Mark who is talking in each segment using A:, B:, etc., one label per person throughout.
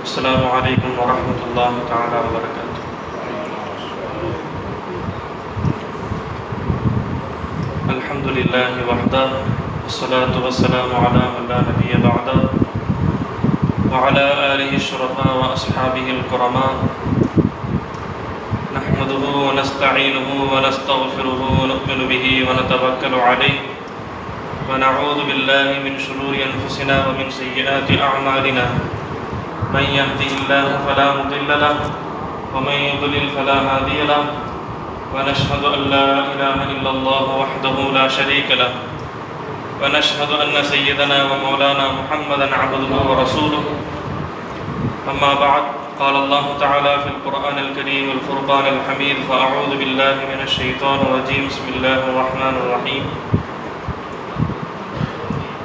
A: السلام عليكم ورحمة الله تعالى وبركاته. الحمد لله وحده والصلاة والسلام على من لا نبي بعده وعلى آله الشرفاء وأصحابه الكرماء. نحمده ونستعينه ونستغفره ونؤمن به ونتوكل عليه ونعوذ بالله من شرور أنفسنا ومن سيئات أعمالنا. من يهده الله فلا مضل له ومن يضلل فلا هادي له ونشهد أن لا إله إلا الله وحده لا شريك له ونشهد أن سيدنا ومولانا محمدا عبده ورسوله. أما بعد، قال الله تعالى في القرآن الكريم والفرقان الحميد: فأعوذ بالله من الشيطان الرجيم. بسم الله الرحمن الرحيم.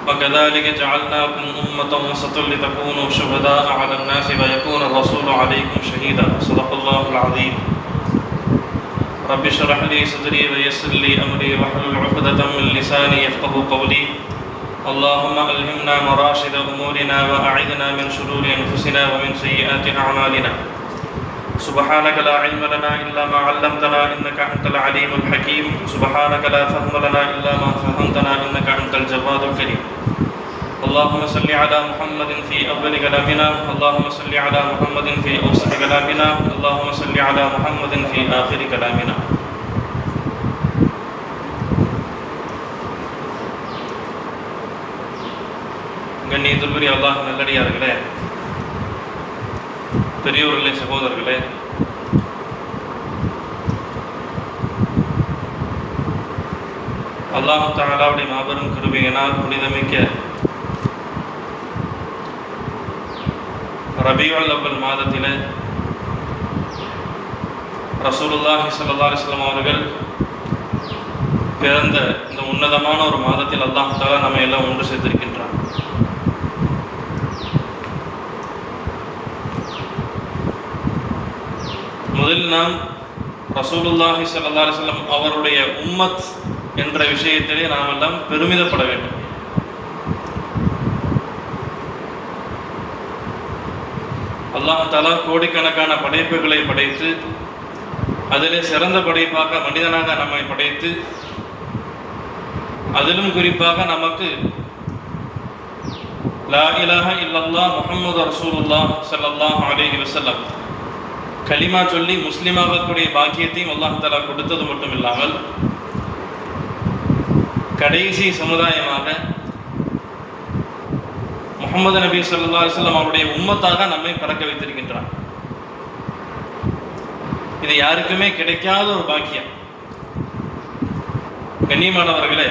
A: وكذلك جعلناكم أمة وسطا لتكونوا شهداء على الناس ويكون الرسول عليكم شهيدا. صدق الله العظيم. رب اشرح لي صدري ويسر لي أمري واحلل عقدة من لساني يفقهوا قولي. اللهم ألهمنا مراشد أمورنا وأعذنا من شرور أنفسنا ومن سيئات أعمالنا. سبحانك لا علم لنا إلا ما علمتنا إنك أنت العليم الحكيم. سبحانك لا فهم لنا إلا ما فهمتنا إنك أنت الجواد الكريم. اللهم صل على محمد في أول كلامنا، اللهم صل على محمد في أوسط كلامنا، اللهم صل على محمد في آخر كلامنا. கண்ணியத்திற்குரிய அல்லாஹ் நல்லடியார்களே, பெரியோர்களே, சகோதரர்களே, அல்லாஹ் தஆலாவுடைய மாபெரும் கிருபையினால் புனிதமிக்க ரபியுல் அவ்வல் மாதத்திலே ரசூலுல்லாஹி ஸல்லல்லாஹு அலைஹி வஸல்லம் அவர்கள் பிறந்த இந்த உன்னதமான ஒரு மாதத்தில் அல்லாஹ் தஆலா நம்மை எல்லாம் ஒன்று சேர்த்திருக்கின்றார். முதலில் நாம் ரசூலுல்லாஹி ஸல்லல்லாஹு அலைஹி வஸல்லம் அவருடைய உம்மத் என்ற விஷயத்திலே நாம் எல்லாம் பெருமிதப்பட வேண்டும். அல்லாஹ் தஆலா கோடிக்கணக்கான படைப்புகளை படைத்து அதிலே சிறந்த படைப்பாக மனிதனாக நம்மை படைத்து அதிலும் குறிப்பாக நமக்கு லா இலாஹ இல்லல்லாஹ் முஹம்மது ரசூலுல்லாஹ் ஸல்லல்லாஹு அலைஹி வஸல்லம் கலிமா சொல்லி முஸ்லிமாகக்கூடிய பாக்கியத்தையும் அல்லாஹ் தஆலா கொடுத்தது மட்டும் இல்லாமல் கடைசி சமுதாயமாக முஹம்மது நபி ஸல்லல்லாஹு அலைஹி வஸல்லம் அவருடைய உம்மத்தாக நம்மை பிறக்க வைத்திருக்கின்றார். இது யாருக்குமே கிடைக்காத ஒரு பாக்கியம். கண்ணியமானவர்களே,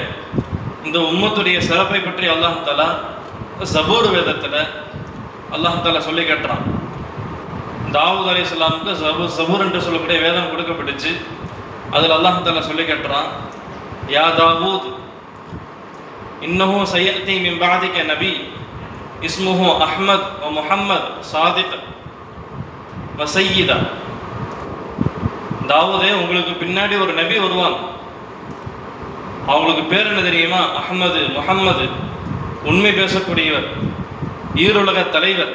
A: இந்த உம்மத்துடைய சிறப்பை பற்றி அல்லாஹ் தஆலா ஜபூர் வேதத்தில் அல்லாஹ் தஆலா சொல்லி காட்டுறான். தாவூத் அலைஹிஸ்ஸலாமுக்கு ஜபூர் என்று சொல்லக்கூடிய வேதம் கொடுக்கப்பட்டுச்சு. அதில் அல்லாஹ் தஆலா சொல்லி காட்டுறான்: யா தாவூத் இன்னஹு சயஅதி மின் பஅதிக நபி இஸ்முஹு அஹ்மத் வ முஹம்மத் சாதிக் வ சய்யிதா. தாவூதே, உங்களுக்கு பின்னாடி ஒரு நபி வருவாங்க. அவங்களுக்கு பேர் என்ன தெரியுமா? அஹ்மது, முஹம்மது, உண்மை பேசக்கூடியவர், ஈருலக தலைவர்.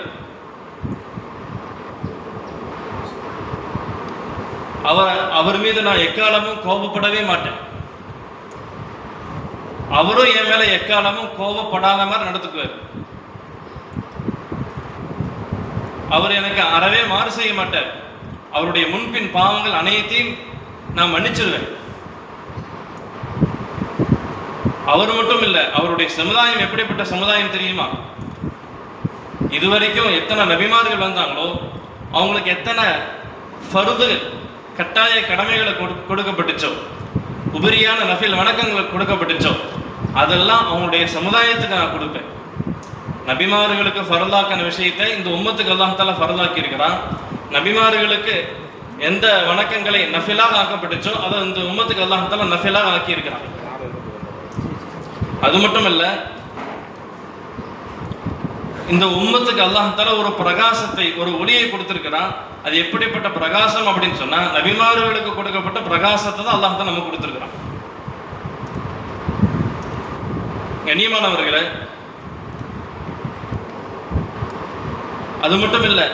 A: அவர் மீது நான் எக்காலமும் கோபப்படவே மாட்டேன். அவரும் என் மேல எக்காலமும் கோபப்படாத மாதிரி நடந்துக்குவார். அவர் எனக்கு அறவே மாறு செய்ய மாட்டார். அவருடைய முன்பின் பாவங்கள் அனைத்தையும் நான் மன்னிச்சிருவேன். அவர் மட்டும் இல்லை, அவருடைய சமுதாயம் எப்படிப்பட்ட சமுதாயம் தெரியுமா? இதுவரைக்கும் எத்தனை நபிமார்கள் வந்தாங்களோ அவங்களுக்கு எத்தனை ஃபர்துகள், கட்டாய கடமைகளை கொடுக்கப்பட்டுச்சோ, உபரியான நஃபில் வணக்கங்கள் கொடுக்கப்பட்டுச்சோ, அதெல்லாம் அவங்களுடைய சமுதாயத்துக்கு நான் கொடுப்பேன். நபிமார்களுக்கு ஃபர்லாக்கின விஷயத்தை இந்த உம்மத்துக்கு அல்லாஹ் தஆலா ஃபர்லாக்கி இருக்கிறான். நபிமார்களுக்கு எந்த வணக்கங்களை நஃபிலாக ஆக்கப்பட்டுச்சோ அதை இந்த உம்மத்துக்கு அல்லாஹ் தஆலா நஃபிலாக ஆக்கி இருக்கிறான். அது மட்டும் இல்ல, இந்த உம்மத்துக்கு அல்லாஹ் தஆலா ஒரு பிரகாசத்தை, ஒரு ஒளியை கொடுத்திருக்கிறான். அது எப்படிப்பட்ட பிரகாசம் அப்படின்னு சொன்னா, நபிமார்களுக்கு கொடுக்கப்பட்ட பிரகாசத்தை தான் அல்லாஹ் தஆலா நமக்கு கொடுத்திருக்கிறான். கண்ணியமானவர்களே, அது மட்டும் இல்லை,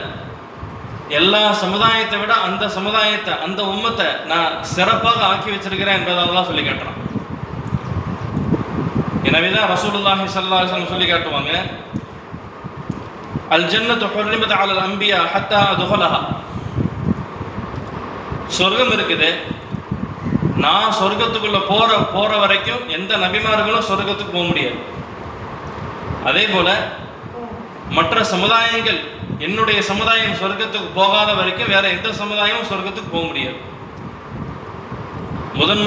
A: எல்லா சமுதாயத்தை விட அந்த சமுதாயத்தை, அந்த உம்மத்தை நான் சிறப்பாக ஆக்கி வச்சிருக்கிறேன் என்பதை அல்லாஹ் சொல்லி காட்டுறான். எனவேதான் ரசூலுல்லாஹி ஸல்லல்லாஹு அலைஹி வஸல்லம் சொல்லி காட்டுவாங்க, அல் ஜன்னத்து ஹுர்ரிமத் அலல் அன்பியா ஹத்தா அதுஹலஹா. சொர்க்கம் இருக்குது, நான் சொர்க்கத்துக்குள்ள போற வரைக்கும் எந்த நபிமார்களும் சொர்க்கத்துக்கு போக முடியாது. அதே போல மற்ற சமுதாயங்கள், என்னுடைய சமுதாயம் சொர்க்கத்துக்கு போகாத வரைக்கும் வேற எந்த சமுதாயமும் சொர்க்கத்துக்கு போக முடியாது.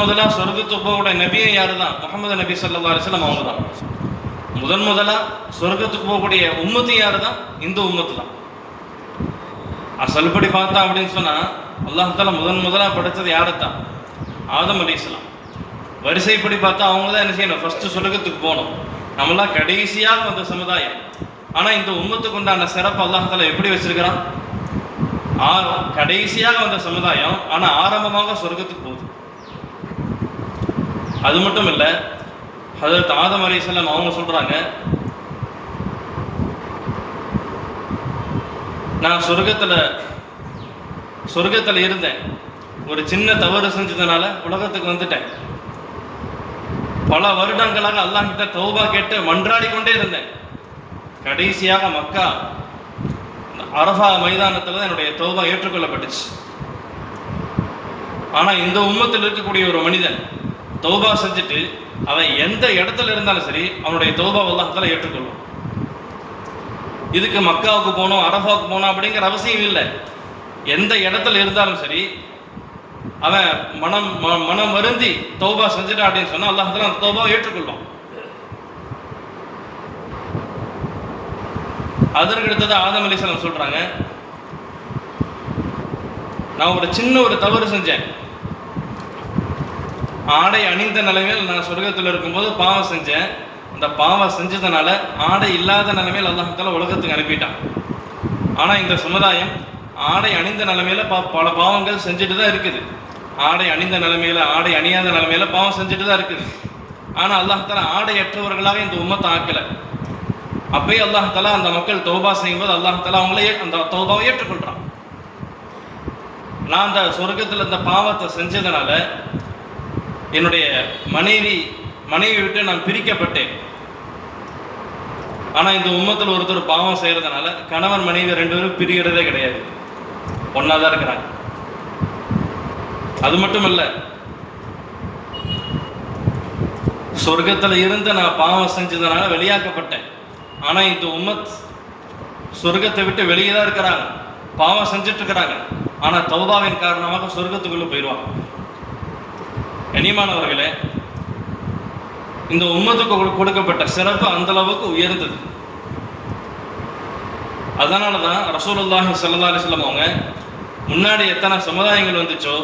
A: முதலா சொர்க்கத்துக்கு போகக்கூடிய நபியே யாரு தான்? முஹம்மது நபி ஸல்லல்லாஹு அலைஹி வஸல்லம் அவங்க தான். முதலா சொர்க்கத்துக்கு போகக்கூடிய உம்மத்து யாரு தான்? இந்த உம்மத்து தான். அசல்படி பார்த்தா அப்படின்னு சொன்னா அல்லாஹ் தஆலா முதலா படைச்சது யாரு தான்? ஆதம் அலைஹிஸ்ஸலாம். வரிசைப்படி பார்த்தா அவங்க தான் என்ன செய்யணும்? ஃபர்ஸ்ட் சொர்க்கத்துக்கு போகணும். நம்மளாம் கடைசியாக வந்த சமுதாயம். ஆனா இந்த உம்மத்துக்கு உண்டான சிறப்பு அல்லாஹ் தஆலா எப்படி வச்சிருக்கிறான்? கடைசியாக வந்த சமுதாயம், ஆனா ஆரம்பமாக சொர்க்கத்துக்கு போகுது. அது மட்டும் இல்ல, ஹஜ்ரத் ஆதம் அலைஹிஸ்ஸலாம் அவங்க சொல்றாங்க, நான் சொர்க்கத்துல இருந்தேன், ஒரு சின்ன தவறு செஞ்சதுனால உலகத்துக்கு வந்துட்டேன். பல வருடங்களாக அல்லாஹ் கிட்ட தௌபா கேட்டு மன்றாடி கொண்டே இருந்தேன். கடைசியாக மக்கா அரஃபா மைதானத்தில் தான் என்னுடைய தௌபா ஏற்றுக்கொள்ளப்பட்டுச்சு. ஆனா இந்த உம்மத்தில் இருக்கக்கூடிய ஒரு மனிதன் தௌபா செஞ்சுட்டு அவன் எந்த இடத்துல இருந்தாலும் சரி, அவனுடைய தௌபா அல்லாஹ் தஆலா ஏற்றுக்கொள்ளும். இதுக்கு மக்காவுக்கு போகணும், அரஃபாவுக்கு போகணும் அப்படிங்கிற அவசியம் இல்லை. எந்த இடத்துல இருந்தாலும் சரி, அவன் மனம் வருந்தி தௌபா செஞ்சுட்டான் அப்படின்னு சொன்னா அல்லாஹ் தஆலா அந்த தௌபாவை ஏற்றுக்கொள்ளும். அதற்கு அடுத்தது ஆதம் அலைஹிஸ்ஸலாம் சொல்றாங்க, நான் ஒரு சின்ன தவறு செஞ்சேன். ஆடை அணிந்த நிலைமையில் நான் சொர்க்கத்தில் இருக்கும்போது பாவம் செஞ்சேன். அந்த பாவம் செஞ்சதுனால ஆடை இல்லாத நிலைமையில் அல்லாஹ் தஆலா உலகத்துக்கு அனுப்பிட்டான். ஆனா இந்த சமுதாயம் ஆடை அணிந்த நிலைமையில பல பாவங்கள் செஞ்சுட்டு தான் இருக்குது. ஆடை அணிந்த நிலைமையில, ஆடை அணியாத நிலைமையில பாவம் செஞ்சுட்டு தான் இருக்குது. ஆனா அல்லாஹ் தஆலா ஆடையற்றவர்களாக இந்த உம்மத்தை ஆக்கல. அப்பயே அல்லாஹ் தஆலா அந்த மக்கள் தௌபா செய்யும்போது அல்லாஹ் தஆலா அவங்களே அந்த தௌபாவை ஏற்றுக்கொள்றான். நான் அந்த சொர்க்கத்தில் இந்த பாவத்தை செஞ்சதுனால என்னுடைய மனைவி விட்டு நான் பிரிக்கப்பட்டேன். ஆனா இந்த உம்மத்தில் ஒருத்தர் பாவம் செய்யறதுனால கணவன் மனைவி 2 பேரும் பிரிகிறதே கிடையாது, ஒன்னாதான் இருக்கிறாங்க. அது மட்டும் இல்ல, சொர்க்கத்துல இருந்து நான் பாவம் செஞ்சதுனால வெளியாக்கப்பட்டேன். ஆனா இந்த உம்மத் சொர்க்கத்தை விட்டு வெளியே தான் இருக்கிறாங்க, பாவம் செஞ்சுட்டு இருக்கிறாங்க. ஆனா தௌபாவின் காரணமாக சொர்க்கத்துக்குள்ள போயிடுவாங்க. கனிமானவர்களே, இந்த உம்மத்துக்கு கொடுக்கப்பட்ட சிறப்பு அந்த அளவுக்கு உயர்ந்தது. அதனாலதான் ரசூலுல்லாஹி ஸல்லல்லாஹு அலைஹி வஸல்லம் அவங்க முன்னாடி எத்தனை சமுதாயங்கள் வந்துச்சோ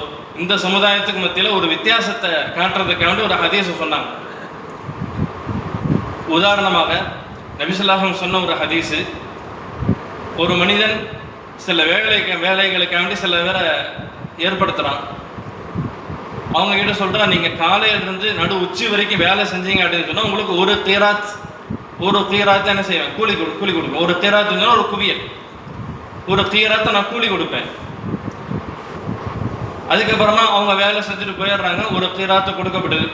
A: இந்த சமுதாயத்துக்கு மத்தியில் ஒரு வித்தியாசத்தை காட்டுறதுக்காண்டி ஒரு ஹதீஸ் சொன்னாங்க. உதாரணமாக நபி ஸல்லல்லாஹு அலைஹி வஸல்லம் சொன்ன ஒரு ஹதீஸ், ஒரு மனிதன் சில வேலைகளுக்காண்டி சில பேரை ஏற்படுத்துறான். அவங்க கிட்ட சொல்றா, நீங்க காலையிலிருந்து நடு உச்சி வரைக்கும் வேலை செஞ்சீங்க அப்படின்னு சொன்னா உங்களுக்கு ஒரு கீராத் என்ன செய்வேன்? கூலி கொடுப்பேன். ஒரு கீராத் ஒரு குவியல், ஒரு கீராத்தை நான் கூலி கொடுப்பேன். அதுக்கப்புறமா அவங்க வேலை செஞ்சுட்டு போயிடுறாங்க, ஒரு கீராத்து கொடுக்கப்படுது.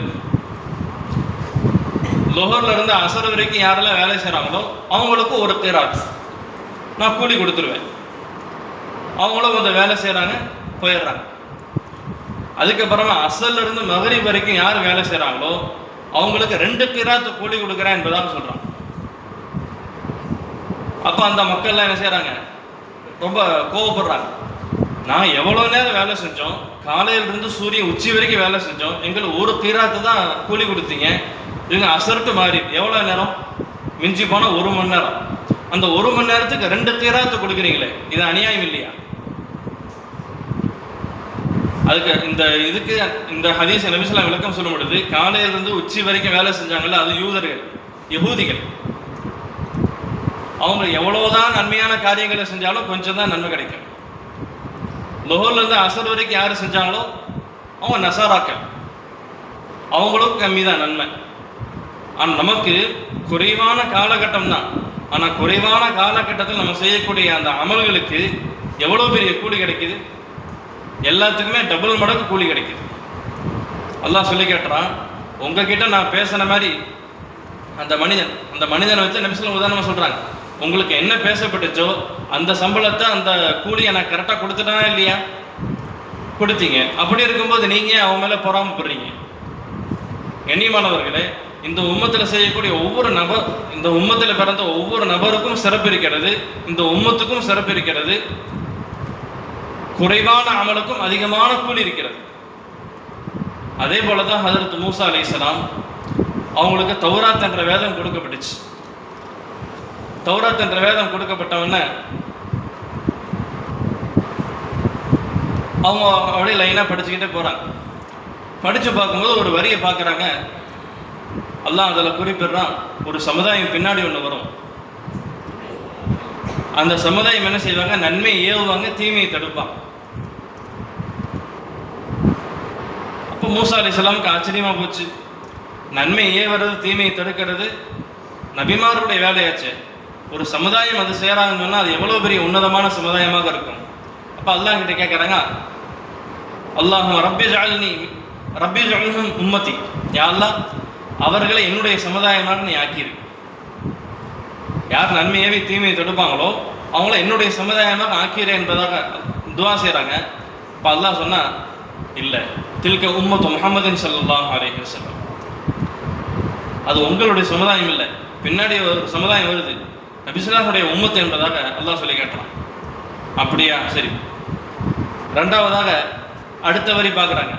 A: லொஹர்ல இருந்து அசர் வரைக்கும் யாரெல்லாம் வேலை செய்யறாங்களோ அவங்களுக்கு ஒரு கீராத் நான் கூலி கொடுத்துருவேன். அவங்களும் வந்து வேலை செய்யறாங்க, போயிடுறாங்க. அதுக்கப்புறமா அசல்ல இருந்து மகரிப் வரைக்கும் யார் வேலை செய்யறாங்களோ அவங்களுக்கு 2 கீராத்து கூலி கொடுக்குறேன் என்பதாக சொல்றாங்க. அப்ப அந்த மக்கள்லாம் என்ன செய்யறாங்க? ரொம்ப கோவப்படுறாங்க. நான் எவ்வளவு நேரம் வேலை செஞ்சோம், காலையிலிருந்து சூரியன் உச்சி வரைக்கும் வேலை செஞ்சோம், எங்களுக்கு ஒரு கீராத்து தான் கூலி கொடுத்தீங்க. இவங்க அசர்ட்டு மாறி எவ்வளவு நேரம்? மிஞ்சி போனா 1 மணி நேரம். அந்த 1 மணி நேரத்துக்கு 2 கீராத்து கொடுக்குறீங்களே, இது அநியாயம் இல்லையா? இதுக்கு இந்த ஹதீஸ் நபி ஸல்லல்லாஹு விளக்கம் சொல்லும் பொழுது, காலையிலிருந்து உச்சி வரைக்கும் வேலை செஞ்சாங்கல்ல, அது யஹூதிகள். அவங்க எவ்வளவுதான் நன்மையான காரியங்களை செஞ்சாலும் கொஞ்சம் தான் நன்மை கிடைக்கும். லொஹர்ல இருந்து அசர் வரைக்கும் யாரு செஞ்சாங்களோ அவங்க நசாராக்கள், அவங்களுக்கும் கம்மி தான் நன்மை. ஆனால் நமக்கு குறைவான காலகட்டம் தான், ஆனால் குறைவான காலகட்டத்தில் நம்ம செய்யக்கூடிய அந்த அமல்களுக்கு எவ்வளோ பெரிய கூலி கிடைக்குது, எல்லாத்துக்குமே டபுள் மடங்கு கூலி கிடைக்குது. அல்லாஹ் சொல்லி கேட்டுறான், உங்ககிட்ட நான் பேசின மாதிரி அந்த மனிதனை வச்சு நபி ஸல்லல்லாஹு உதாரணமாக சொல்கிறாங்க, உங்களுக்கு என்ன பேசப்பட்டுச்சோ அந்த சம்பளத்தை அந்த கூலியை நான் கரெக்டாக கொடுத்துட்டேனா இல்லையா? கொடுத்தீங்க. அப்படி இருக்கும்போது நீங்கள் அவன் மேலே பொறாமப்படுறீங்க. கண்ணியமானவர்களே, இந்த உம்மத்தில் செய்யக்கூடிய ஒவ்வொரு நபர், இந்த உம்மத்தில் பிறந்த ஒவ்வொரு நபருக்கும் சிறப்பு இருக்கிறது, இந்த உம்மத்துக்கும் சிறப்பு இருக்கிறது. குறைவான அமலுக்கும் அதிகமான கூலி இருக்கிறது. அதே போல தான் ஹஜ்ரத் மூசா அலைஹிஸ்ஸலாம் அவங்களுக்கு தௌராத் என்ற வேதம் கொடுக்கப்பட்டுச்சு. தௌராத் என்ற வேதம் கொடுக்கப்பட்டவொன்னே அவங்க அப்படியே லைனாக படிச்சுக்கிட்டே போகிறாங்க. படித்து பார்க்கும்போது ஒரு வரியை பார்க்குறாங்க. அல்லாஹ் அதில் குறிப்பிடுறான், ஒரு சமுதாயம் பின்னாடி ஒன்று வரும். அந்த சமுதாயம் என்ன செய்வாங்க? நன்மையை ஏவுவாங்க, தீமையை தடுப்பாங்க. அப்போ மூசா அலைஹிஸ்ஸலாமுக்கு ஆச்சரியமாக போச்சு. நன்மையை ஏவுறது, தீமையை தடுக்கிறது நபிமாருடைய வேலையாச்சு. ஒரு சமுதாயம் அது செய்கிறாங்கன்னு சொன்னால் அது எவ்வளோ பெரிய உன்னதமான சமுதாயமாக இருக்கும். அப்போ அல்லாஹ் கிட்ட கேட்குறாங்க, அல்லாஹும்ம ரப்பி ஜஅல்ஹும் உம்மத்தி, யா அல்லாஹ் அவர்களை என்னுடைய சமுதாயமாக நீ ஆக்கிரு. யார் நன்மையவே தீமையை தடுப்பாங்களோ அவங்கள என்னுடைய சமுதாயமாக ஆக்கிரு என்பதாக துவா செய்கிறாங்க. இப்போ அல்லாஹ் சொன்னா, இல்லை, தில்க உம்மத்து முஹம்மதின் ஸல்லல்லாஹு அலைஹி வஸல்லம், அது உங்களுடைய சமுதாயம் இல்லை, பின்னாடி ஒரு சமுதாயம் வருது, நபி ஸல்லல்லாஹுடைய உம்மத்து என்பதாக அல்லாஹ் சொல்லி கேட்டான். அப்படியா, சரி. ரெண்டாவதாக அடுத்த வரி பார்க்குறாங்க.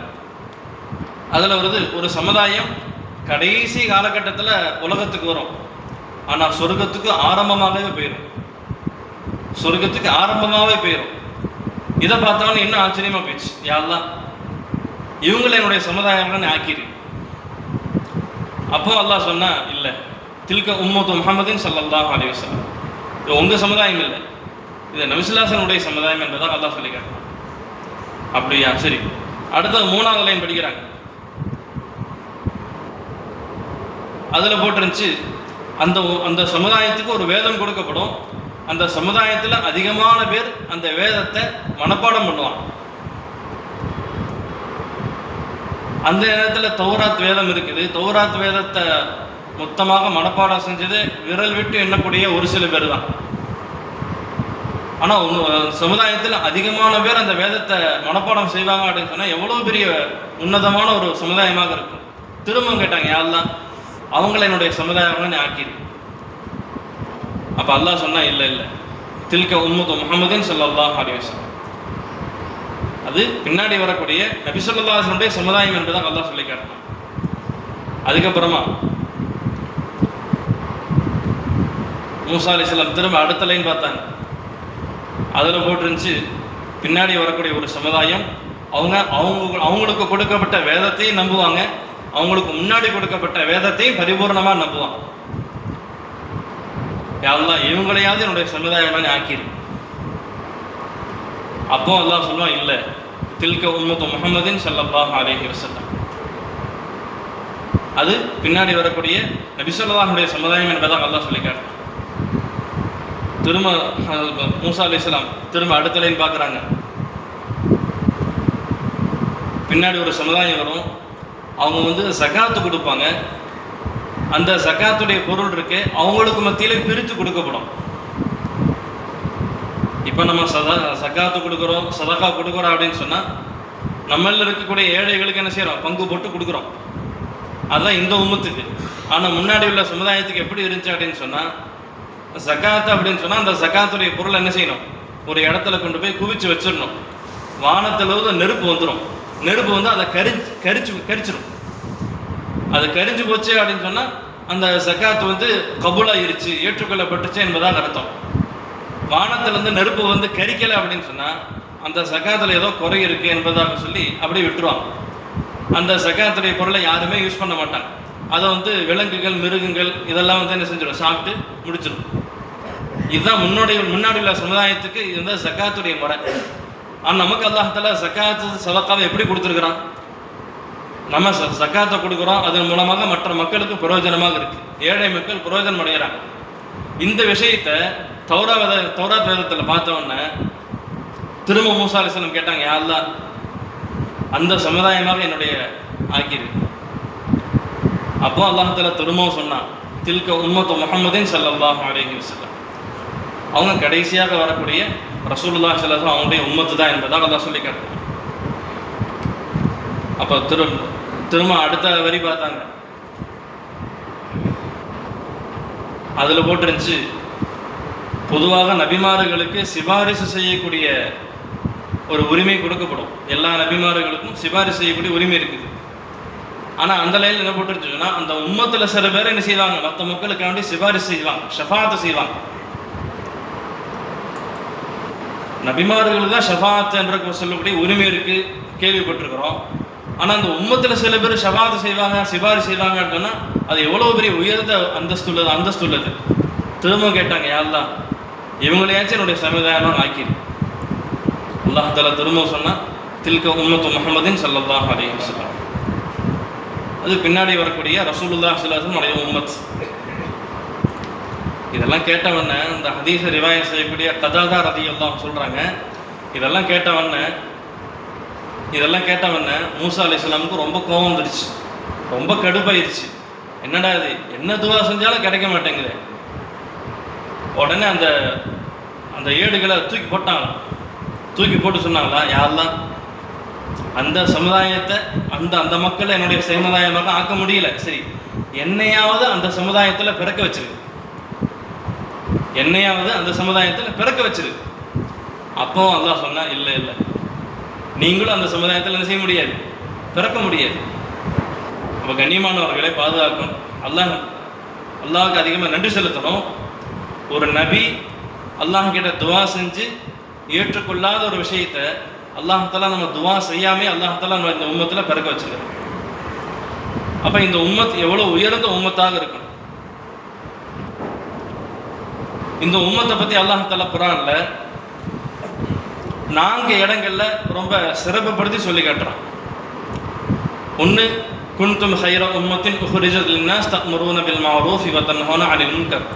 A: அதில் வருது, ஒரு சமுதாயம் கடைசி காலகட்டத்தில் உலகத்துக்கு வரும், ஆனால் சொர்க்கத்துக்கு ஆரம்பமாகவே போயிடும். சொர்க்கத்துக்கு ஆரம்பமாகவே போயிடும். இதை பார்த்தாலும் இன்னும் ஆச்சரியமாக போயிடுச்சு. யா அல்லாஹ் இவங்களை என்னுடைய சமுதாயம்னு ஆக்கிடு. அப்போ அல்லாஹ் சொன்னா, இல்லை, தில்க உம்மத்து முஹம்மதின் ஸல்லல்லாஹு அலைஹி வஸல்லம், இது உங்கள் சமுதாயம் இல்லை, இது நபி ஸல்லல்லாஹு அலைஹி வஸல்லம் சமுதாயம் என்பதாக அல்லாஹ் சொல்லி கேட்டான். அப்படியா, சரி. அடுத்த 3வது லைன் படிக்கிறாங்க. அதில் போட்டிருந்துச்சு, அந்த சமுதாயத்துக்கு ஒரு வேதம் கொடுக்கப்படும். அந்த சமுதாயத்தில் அதிகமான பேர் அந்த வேதத்தை மனப்பாடம் பண்ணுவாங்க. அந்த நேரத்தில் தௌராத் வேதம் இருக்குது. தௌராத் வேதத்தை மொத்தமாக மனப்பாடம் செஞ்சது விரல் விட்டு எண்ணக்கூடிய ஒரு சில பேர் தான். ஆனால் சமுதாயத்தில் அதிகமான பேர் அந்த வேதத்தை மனப்பாடம் செய்வாங்க அப்படின்னு சொன்னால் எவ்வளோ பெரிய உன்னதமான ஒரு சமுதாயமாக இருக்கும். திரும்ப கேட்டாங்க, யா அல்லாஹ் அவங்கள என்னுடைய சமுதாயம்னு ஆக்கிடு. அப்போ அல்லாஹ் சொன்னா, இல்லை இல்லை, தில்க உம்மத்து முஹம்மதின் ஸல்லல்லாஹு அலைஹி வஸல்லம், அது பின்னாடி வரக்கூடிய நபி ஸல்லல்லாஹு அலைஹி வஸல்லம் சமுதாயம் என்பதாக அல்லாஹ் சொல்லி காட்டினான். அதுக்கப்புறமா மூசா அலைஹிஸ்ஸலாம் திரும்ப அடுத்த லைன் பார்த்தாங்க. அதில் போட்டிருந்துச்சு, பின்னாடி வரக்கூடிய ஒரு சமுதாயம் அவங்களுக்கு கொடுக்கப்பட்ட வேதத்தையும் நம்புவாங்க, அவங்களுக்கு முன்னாடி கொடுக்கப்பட்ட வேதத்தையும் பரிபூர்ணமாக நம்புவாங்க. யா அல்லாஹ் இவங்களையாவது என்னுடைய சமுதாயமாக ஆக்கிரு. அப்போ அல்லாஹ் சொல்லுவான், இல்லை, தில்க உம்மத்து முஹம்மதின் ஸல்லல்லாஹு அலைஹி வஸல்லம், அது பின்னாடி வரக்கூடிய நபி ஸல்லல்லாஹுடைய சமுதாயம் என்பதாக அல்லாஹ் சொல்லி காட்டுறான். திரும்ப மூசா அலைஹிஸ்ஸலாம் திரும்ப அடுத்த லைன் பார்க்குறாங்க. பின்னாடி ஒரு சமுதாயம் வரும், அவங்க ஜகாத்து கொடுப்பாங்க. அந்த ஜகாத்துடைய பொருள் இருக்கு, அவங்களுக்கு மத்தியில பிரித்து கொடுக்கப்படும். இப்போ நம்ம ஜகாத்து கொடுக்குறோம், சதகா கொடுக்குறோம் அப்படின்னு சொன்னால் நம்மள இருக்கக்கூடிய ஏழைகளுக்கு என்ன செய்கிறோம்? பங்கு போட்டு கொடுக்குறோம். அதுதான் இந்த உம்மத்துக்கு. ஆனால் முன்னாடி உள்ள சமுதாயத்துக்கு எப்படி இருந்துச்சு அப்படின்னு சொன்னால், ஜகாத்து அப்படின்னு சொன்னால் அந்த ஜகாத்துடைய பொருள் என்ன செய்யணும்? ஒரு இடத்துல கொண்டு போய் குவிச்சு வச்சிடணும். வானத்தில் நெருப்பு வந்துடும். நெருப்பு அதை கரிச்சிடும். அது கரிஞ்சு போச்சு அப்படின்னு சொன்னால் அந்த ஜகாத்து கபூலாயிருச்சு, ஏற்றுக்கொள்ளப்பட்டுச்சு என்பதாக அர்த்தம். வானத்திலேருந்து நெருப்பு கரிக்கலை அப்படின்னு சொன்னால் அந்த ஜகாத்தில் ஏதோ குறை இருக்குது என்பதாக சொல்லி அப்படியே விட்டுருவாங்க. அந்த ஜகாத்துடைய பொருளை யாருமே யூஸ் பண்ண மாட்டாங்க. அதை விலங்குகள், மிருகங்கள் இதெல்லாம் என்ன செஞ்சிடும்? சாப்பிட்டு முடிச்சிடும். இதுதான் முன்னாடி உள்ள சமுதாயத்துக்கு இது ஜகாத்துடைய முறை. ஆனால் நமக்கு அல்லாஹ் தஆலா ஜகாத்து சதகாவை எப்படி கொடுத்துருக்குறான்? நம்ம ஜகாத்தை கொடுக்குறோம், அதன் மூலமாக மற்ற மக்களுக்கு பிரயோஜனமாக இருக்குது. ஏழை மக்கள் பிரயோஜனம் அடைகிறாங்க. இந்த விஷயத்தை தௌராத் வேதத்தில் பார்த்தோன்னே திரும்ப மூசா அலைஹிஸ்ஸலாம் கேட்டாங்க, யா அல்லாஹ் அந்த சமுதாயமாக என்னுடைய ஆக்கிரு. அப்போ அல்லாஹ் தஆலா திரும்பவும் சொன்னான், தில்க உம்மத்து முஹம்மதின் ஸல்லல்லாஹு அலைஹி வஸல்லம், அவங்க கடைசியாக வரக்கூடிய ரசூலுல்லாஹி ஸல்லல்லாஹு அலைஹி வஸல்லம் அவங்களுடைய உம்மத்து தான் என்பதாக அல்லாஹ் சொல்லி காட்டுறான். அப்போ திரும்ப அடுத்த வரி பார்த்தாங்க, அதில் போட்டிருந்துச்சு, பொதுவாக நபிமார்களுக்கு சிபாரிசு செய்யக்கூடிய ஒரு உரிமை கொடுக்கப்படும். எல்லா நபிமார்களுக்கும் சிபாரிசு செய்யக்கூடிய உரிமை இருக்குது. ஆனால் அந்த லைனில் என்ன போட்டுருச்சுன்னா, அந்த உம்மத்தில் சில பேர் என்ன செய்வாங்க, மற்ற மக்களுக்காண்டி சிபாரிசு செய்வாங்க, ஷஃபாத்து செய்வாங்க. நபிமார்களுக்கு தான் ஷஃபாத் என்ற சொல்லக்கூடிய உரிமை இருக்கு, கேள்விப்பட்டிருக்கிறோம். ஆனால் அந்த உம்மத்தில் சில பேர் ஷஃபாத்து செய்வாங்க, சிபாரிசு செய்வாங்கன்னு சொன்னால் அது எவ்வளோ பெரிய உயர்ந்த அந்தஸ்து உள்ளது. திரும்ப கேட்டாங்க, யா அல்லாஹ் இவங்களையாச்சும் என்னுடைய சமுதாயமாக ஆக்கிடு. அல்லாஹ் தஆலா திரும்ப சொன்னா, தில்க உம்மத்து முஹம்மதின் ஸல்லல்லாஹு அலைஹி வஸல்லம், அது பின்னாடி வரக்கூடிய ரசூலுல்லாஹி ஸல்லல்லாஹு அலைஹி வஸல்லம் உம்மத். இதெல்லாம் கேட்டவொன்னே இந்த ஹதீஸை ரிவாயத் செய்யக்கூடிய கதாதா ரலியல்லாஹு சொல்றாங்க, இதெல்லாம் கேட்டவொன்னே மூசா அலைஹிஸ்ஸலாமுக்கு ரொம்ப கோபம் வந்துடுச்சு, ரொம்ப கடுப்பாயிருச்சு. என்னடா இது, என்ன துவா செஞ்சாலும் கிடைக்க மாட்டேங்குது. உடனே அந்த ஏடுகளை தூக்கி போட்டு சொன்னாங்களா, யா அல்லாஹ் அந்த சமுதாயத்தை அந்த மக்களை என்னுடைய சமுதாயமாக ஆக்க முடியல, சரி என்னையாவது அந்த சமுதாயத்தில் பிறக்க வச்சிரு. அப்போ அல்லாஹ் சொன்னா, இல்லை நீங்களும் அந்த சமுதாயத்தில் என்ன செய்ய முடியாது, பிறக்க முடியாது. அப்போ கண்ணியமானவர்களை பாதுகாக்கும், அல்லாஹுக்கு அதிகமாக நன்றி செலுத்தணும். ஒரு நபி அல்லாஹ் கிட்ட துவா செஞ்சு ஏற்றுக்கொள்ளாத ஒரு விஷயத்தை அல்லாஹ் தஆலா நம்ம துவா செய்யாமே அல்லாஹ் தஆலா நம்ம இந்த உம்மத்தில் பிறக்க வச்சிருக்கோம். அப்போ இந்த உம்மத் எவ்வளோ உயர்ந்த உம்மத்தாக இருக்கணும். இந்த உம்மத்தை பற்றி அல்லாஹ் தஆலா குர்ஆன்ல 4 இடங்கள்ல ரொம்ப சிறப்புப்படுத்தி சொல்லி காட்டுறான். ஒன்று, குன்தும் ஹைர உம்மத்தின் உஹ்ரிஜத் லின்னாஸ் தஅமுரூன பில் மஅரூஃபி வ தன்ஹூன அனில் முன்கர்,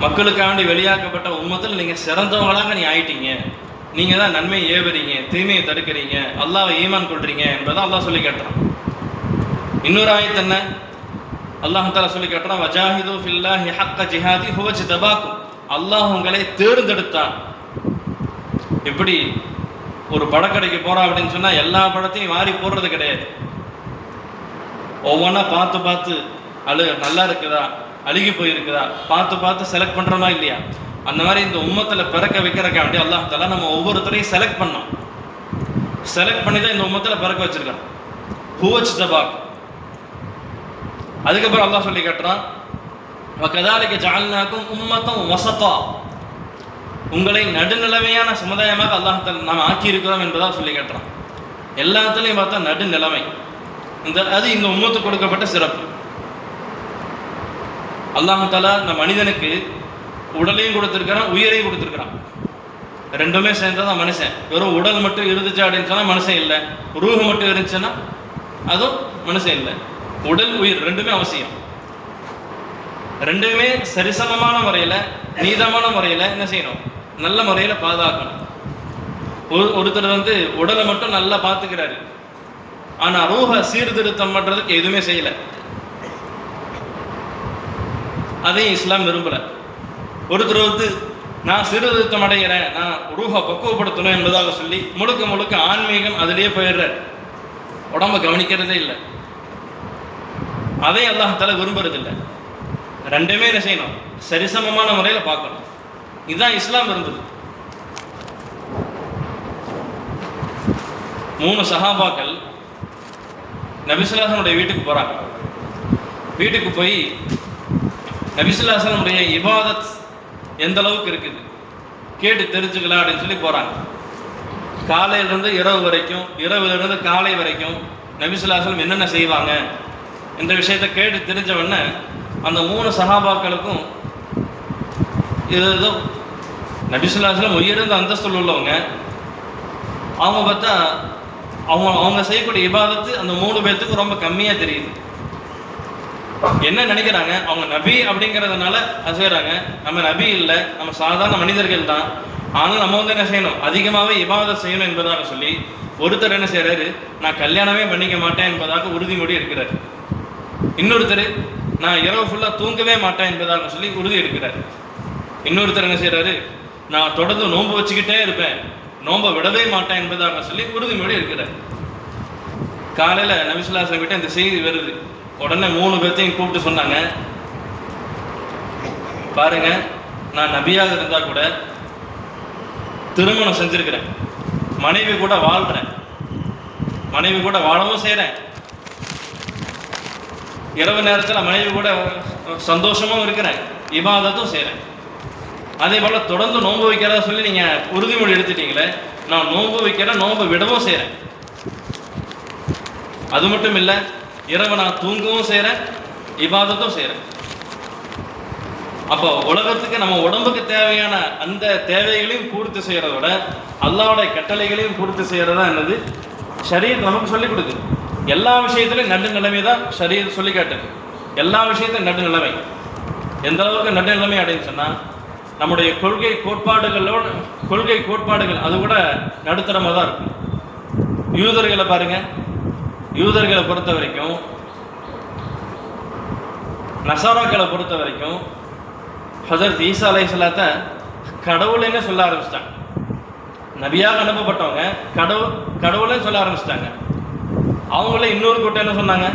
A: மக்களுக்காண்டி வெளியாக்கப்பட்ட உம்மத்தில் நீங்கள் சிறந்தவங்களாக ஆயிட்டீங்க, நீங்கள் தான் நன்மை ஏவுறீங்க, தீமையை தடுக்கிறீங்க, அல்லாஹ்வை ஈமான் கொள்றீங்க என்பதை அல்லாஹ் சொல்லி காட்டுறான். இன்னொரு ஆயத்து என்ன, அல்லாஹ் தஆலா சொல்லி காட்டுறான், வஜாஹிது ஃபில்லாஹி ஹக்க ஜிஹாதி ஹுவ ஜ்தபாக்கும், அல்லாஹ் உங்களை தேர்ந்தெடுத்தான். எப்படி ஒரு பழக்கடைக்கு போறா அப்படின்னு சொன்னா எல்லா பழத்தையும் வாரி போடுறது கிடையாது, ஒவ்வொன்றா பார்த்து நல்லா இருக்குதா, அழுகி போயிருக்குதா பார்த்து செலக்ட் பண்றோமா இல்லையா. அந்த மாதிரி இந்த உம்மத்தில் பிறக்க வைக்கிறக்காண்டி அல்லாஹ் தஆலா நம்ம ஒவ்வொருத்தரையும் செலக்ட் பண்ணி தான் இந்த உம்மத்தில் பிறக்க வச்சிருக்கான். ஹுவஜ் தபாக். அதுக்கப்புறம் அல்லாஹ் சொல்லி காட்டுறான், வகதாலிக ஜஅல்னாக்கும் உம்மத்தன் வஸதா, உங்களை நடுநிலைமையான சமுதாயமாக அல்லாஹ் தஆலா நாம் ஆக்கி இருக்கிறோம் என்பதாக சொல்லி காட்டுறான். எல்லாத்துலேயும் பார்த்தா நடுநிலைமை, அது இந்த உம்மத்துக்கு கொடுக்கப்பட்ட சிறப்பு. அல்லாஹ் தஆலா நம்ம மனிதனுக்கு உடலையும் கொடுத்துருக்கிறான், உயிரையும் கொடுத்துருக்கிறான். ரெண்டுமே சேர்ந்ததான் மனுஷன். வெறும் உடல் மட்டும் இருந்துச்சு அப்படின்னு சொன்னால் மனுஷன் இல்லை, ரூஹ் மட்டும் இருந்துச்சுன்னா அதுவும் மனுஷன் இல்லை. உடல் உயிர் ரெண்டுமே அவசியம். ரெண்டுமே சரிசமமான முறையில், நீதமான முறையில் என்ன செய்யணும், நல்ல முறையில் பாதுகாக்கணும். ஒருத்தர் உடலை மட்டும் நல்லா பார்த்துக்கிறாரு, ஆனால் ரூஹை சீர்திருத்தம் பண்ணுறதுக்கு எதுவுமே செய்யலை. அதையும் இஸ்லாம் விரும்பலை. ஒருத்தர் நான் சீர்திருத்தம் அடைகிறேன், நான் ரூஹை பக்குவப்படுத்தணும் என்பதாக சொல்லி முழுக்க ஆன்மீகம் அதிலேயே போயிடுறார், உடம்பை கவனிக்கிறதே இல்லை. அதையும் அல்லாஹ் தஆலா விரும்புறதில்லை. ரெண்டுமே என்ன செய்யணும், சரிசமமான முறையில் பார்க்கணும். இதுதான் இஸ்லாம் விரும்புது. 3 சஹாபாக்கள் நபி ஸல்லல்லாஹு அலைஹி வஸல்லம் வீட்டுக்கு போகிறாங்க. வீட்டுக்கு போய் நபி ஸல்லல்லாஹு அலைஹி வஸல்லம் இபாதத் எந்த அளவுக்கு இருக்குது கேட்டு தெரிஞ்சுக்கலாம் அப்படின்னு சொல்லி போகிறாங்க. காலையிலிருந்து இரவு வரைக்கும், இரவுலேருந்து காலை வரைக்கும் நபி ஸல்லல்லாஹு அலைஹி வஸல்லம் என்னென்ன செய்வாங்க இந்த விஷயத்தை கேட்டு தெரிஞ்சவொடனே அந்த 3 சஹாபாக்களுக்கும் ஏதோ நபி ஸல்லல்லாஹு அலைஹி வஸல்லம் உயர்ந்த அந்தஸ்தில் உள்ளவங்க, அவங்க பார்த்தா அவங்க செய்யக்கூடிய இபாதத்து அந்த 3 பேர்த்துக்கு ரொம்ப கம்மியாக தெரியுது. என்ன நினைக்கிறாங்க, அவங்க நபி அப்படிங்கிறதுனால அது செய்கிறாங்க. நம்ம நபி இல்லை, நம்ம சாதாரண மனிதர்கள் தான். ஆனால் நம்ம வந்து என்ன செய்யணும், அதிகமாகவே இபாதத் செய்யணும் என்பதாக சொல்லி ஒருத்தர் என்ன செய்கிறாரு, நான் கல்யாணமே பண்ணிக்க மாட்டேன் என்பதாக உறுதிமொழி எடுக்கிறார். இன்னொருத்தர் நான் இரவு ஃபுல்லாக தூங்கவே மாட்டேன் என்பதாக சொல்லி உறுதி எடுக்கிறார். இன்னொருத்தர் என்ன செய்கிறாரு, நான் தொடர்ந்து நோன்பு வச்சுக்கிட்டே இருப்பேன், நோன்பை விடவே மாட்டேன் என்பதாக சொல்லி உறுதிமொழி எடுக்கிறார். காலையில் நபி ஸல்லல்லாஹு அலைஹி வஸல்லம் கிட்ட இந்த செய்தி வருது. உடனே 3 பேர்த்தையும் கூப்பிட்டு சொன்னாங்க, பாருங்க, நான் நபியாக இருந்தால் கூட திருமணம் செஞ்சிருக்கிறேன், மனைவி கூட வாழ்கிறேன், மனைவி கூட வாழவும் செய்கிறேன், இரவு நேரத்தில் மனைவி கூட சந்தோஷமும் இருக்கிறேன், இபாதத்தும் செய்கிறேன். அதே போல் தொடர்ந்து நோன்பு வைக்கிறதா சொல்லி நீங்கள் உறுதிமொழி எடுத்துட்டீங்களே, நான் நோன்பு வைக்கிறேன், நோன்பு விடவும் செய்கிறேன். அது மட்டும் இல்லை, இரவு நான் தூங்கவும் செய்கிறேன், இபாதத்தும் செய்கிறேன். அப்போ உலகத்துக்கு நம்ம உடம்புக்கு தேவையான அந்த தேவைகளையும் பூர்த்தி செய்கிறத விட அல்லாஹ்வுடைய கட்டளைகளையும் பூர்த்தி செய்கிறதா என்னது ஷரியத் நமக்கு சொல்லிக் கொடுக்குது. எல்லா விஷயத்துலையும் நடுநிலைமை தான் ஷரியத் சொல்லி காட்டுது. எல்லா விஷயத்தையும் நடுநிலைமை. எந்த அளவுக்கு நடுநிலைமை அப்படின்னு சொன்னால், நம்முடைய கொள்கை கோட்பாடுகள் அது கூட நடுத்தரமாக தான் இருக்கும். யூதர்களை பாருங்க, யூதர்களை பொறுத்த வரைக்கும், நசாராக்களை பொறுத்த வரைக்கும் ஹஜரத் ஈசா அலைஹிஸ்ஸலாத்தை கடவுளைன்னு சொல்ல ஆரம்பிச்சிட்டாங்க. நபியாக அனுப்பப்பட்டவங்க கடவுளே சொல்ல ஆரம்பிச்சிட்டாங்க. அவங்களே இன்னொரு கூட்டம் என்ன சொன்னாங்க,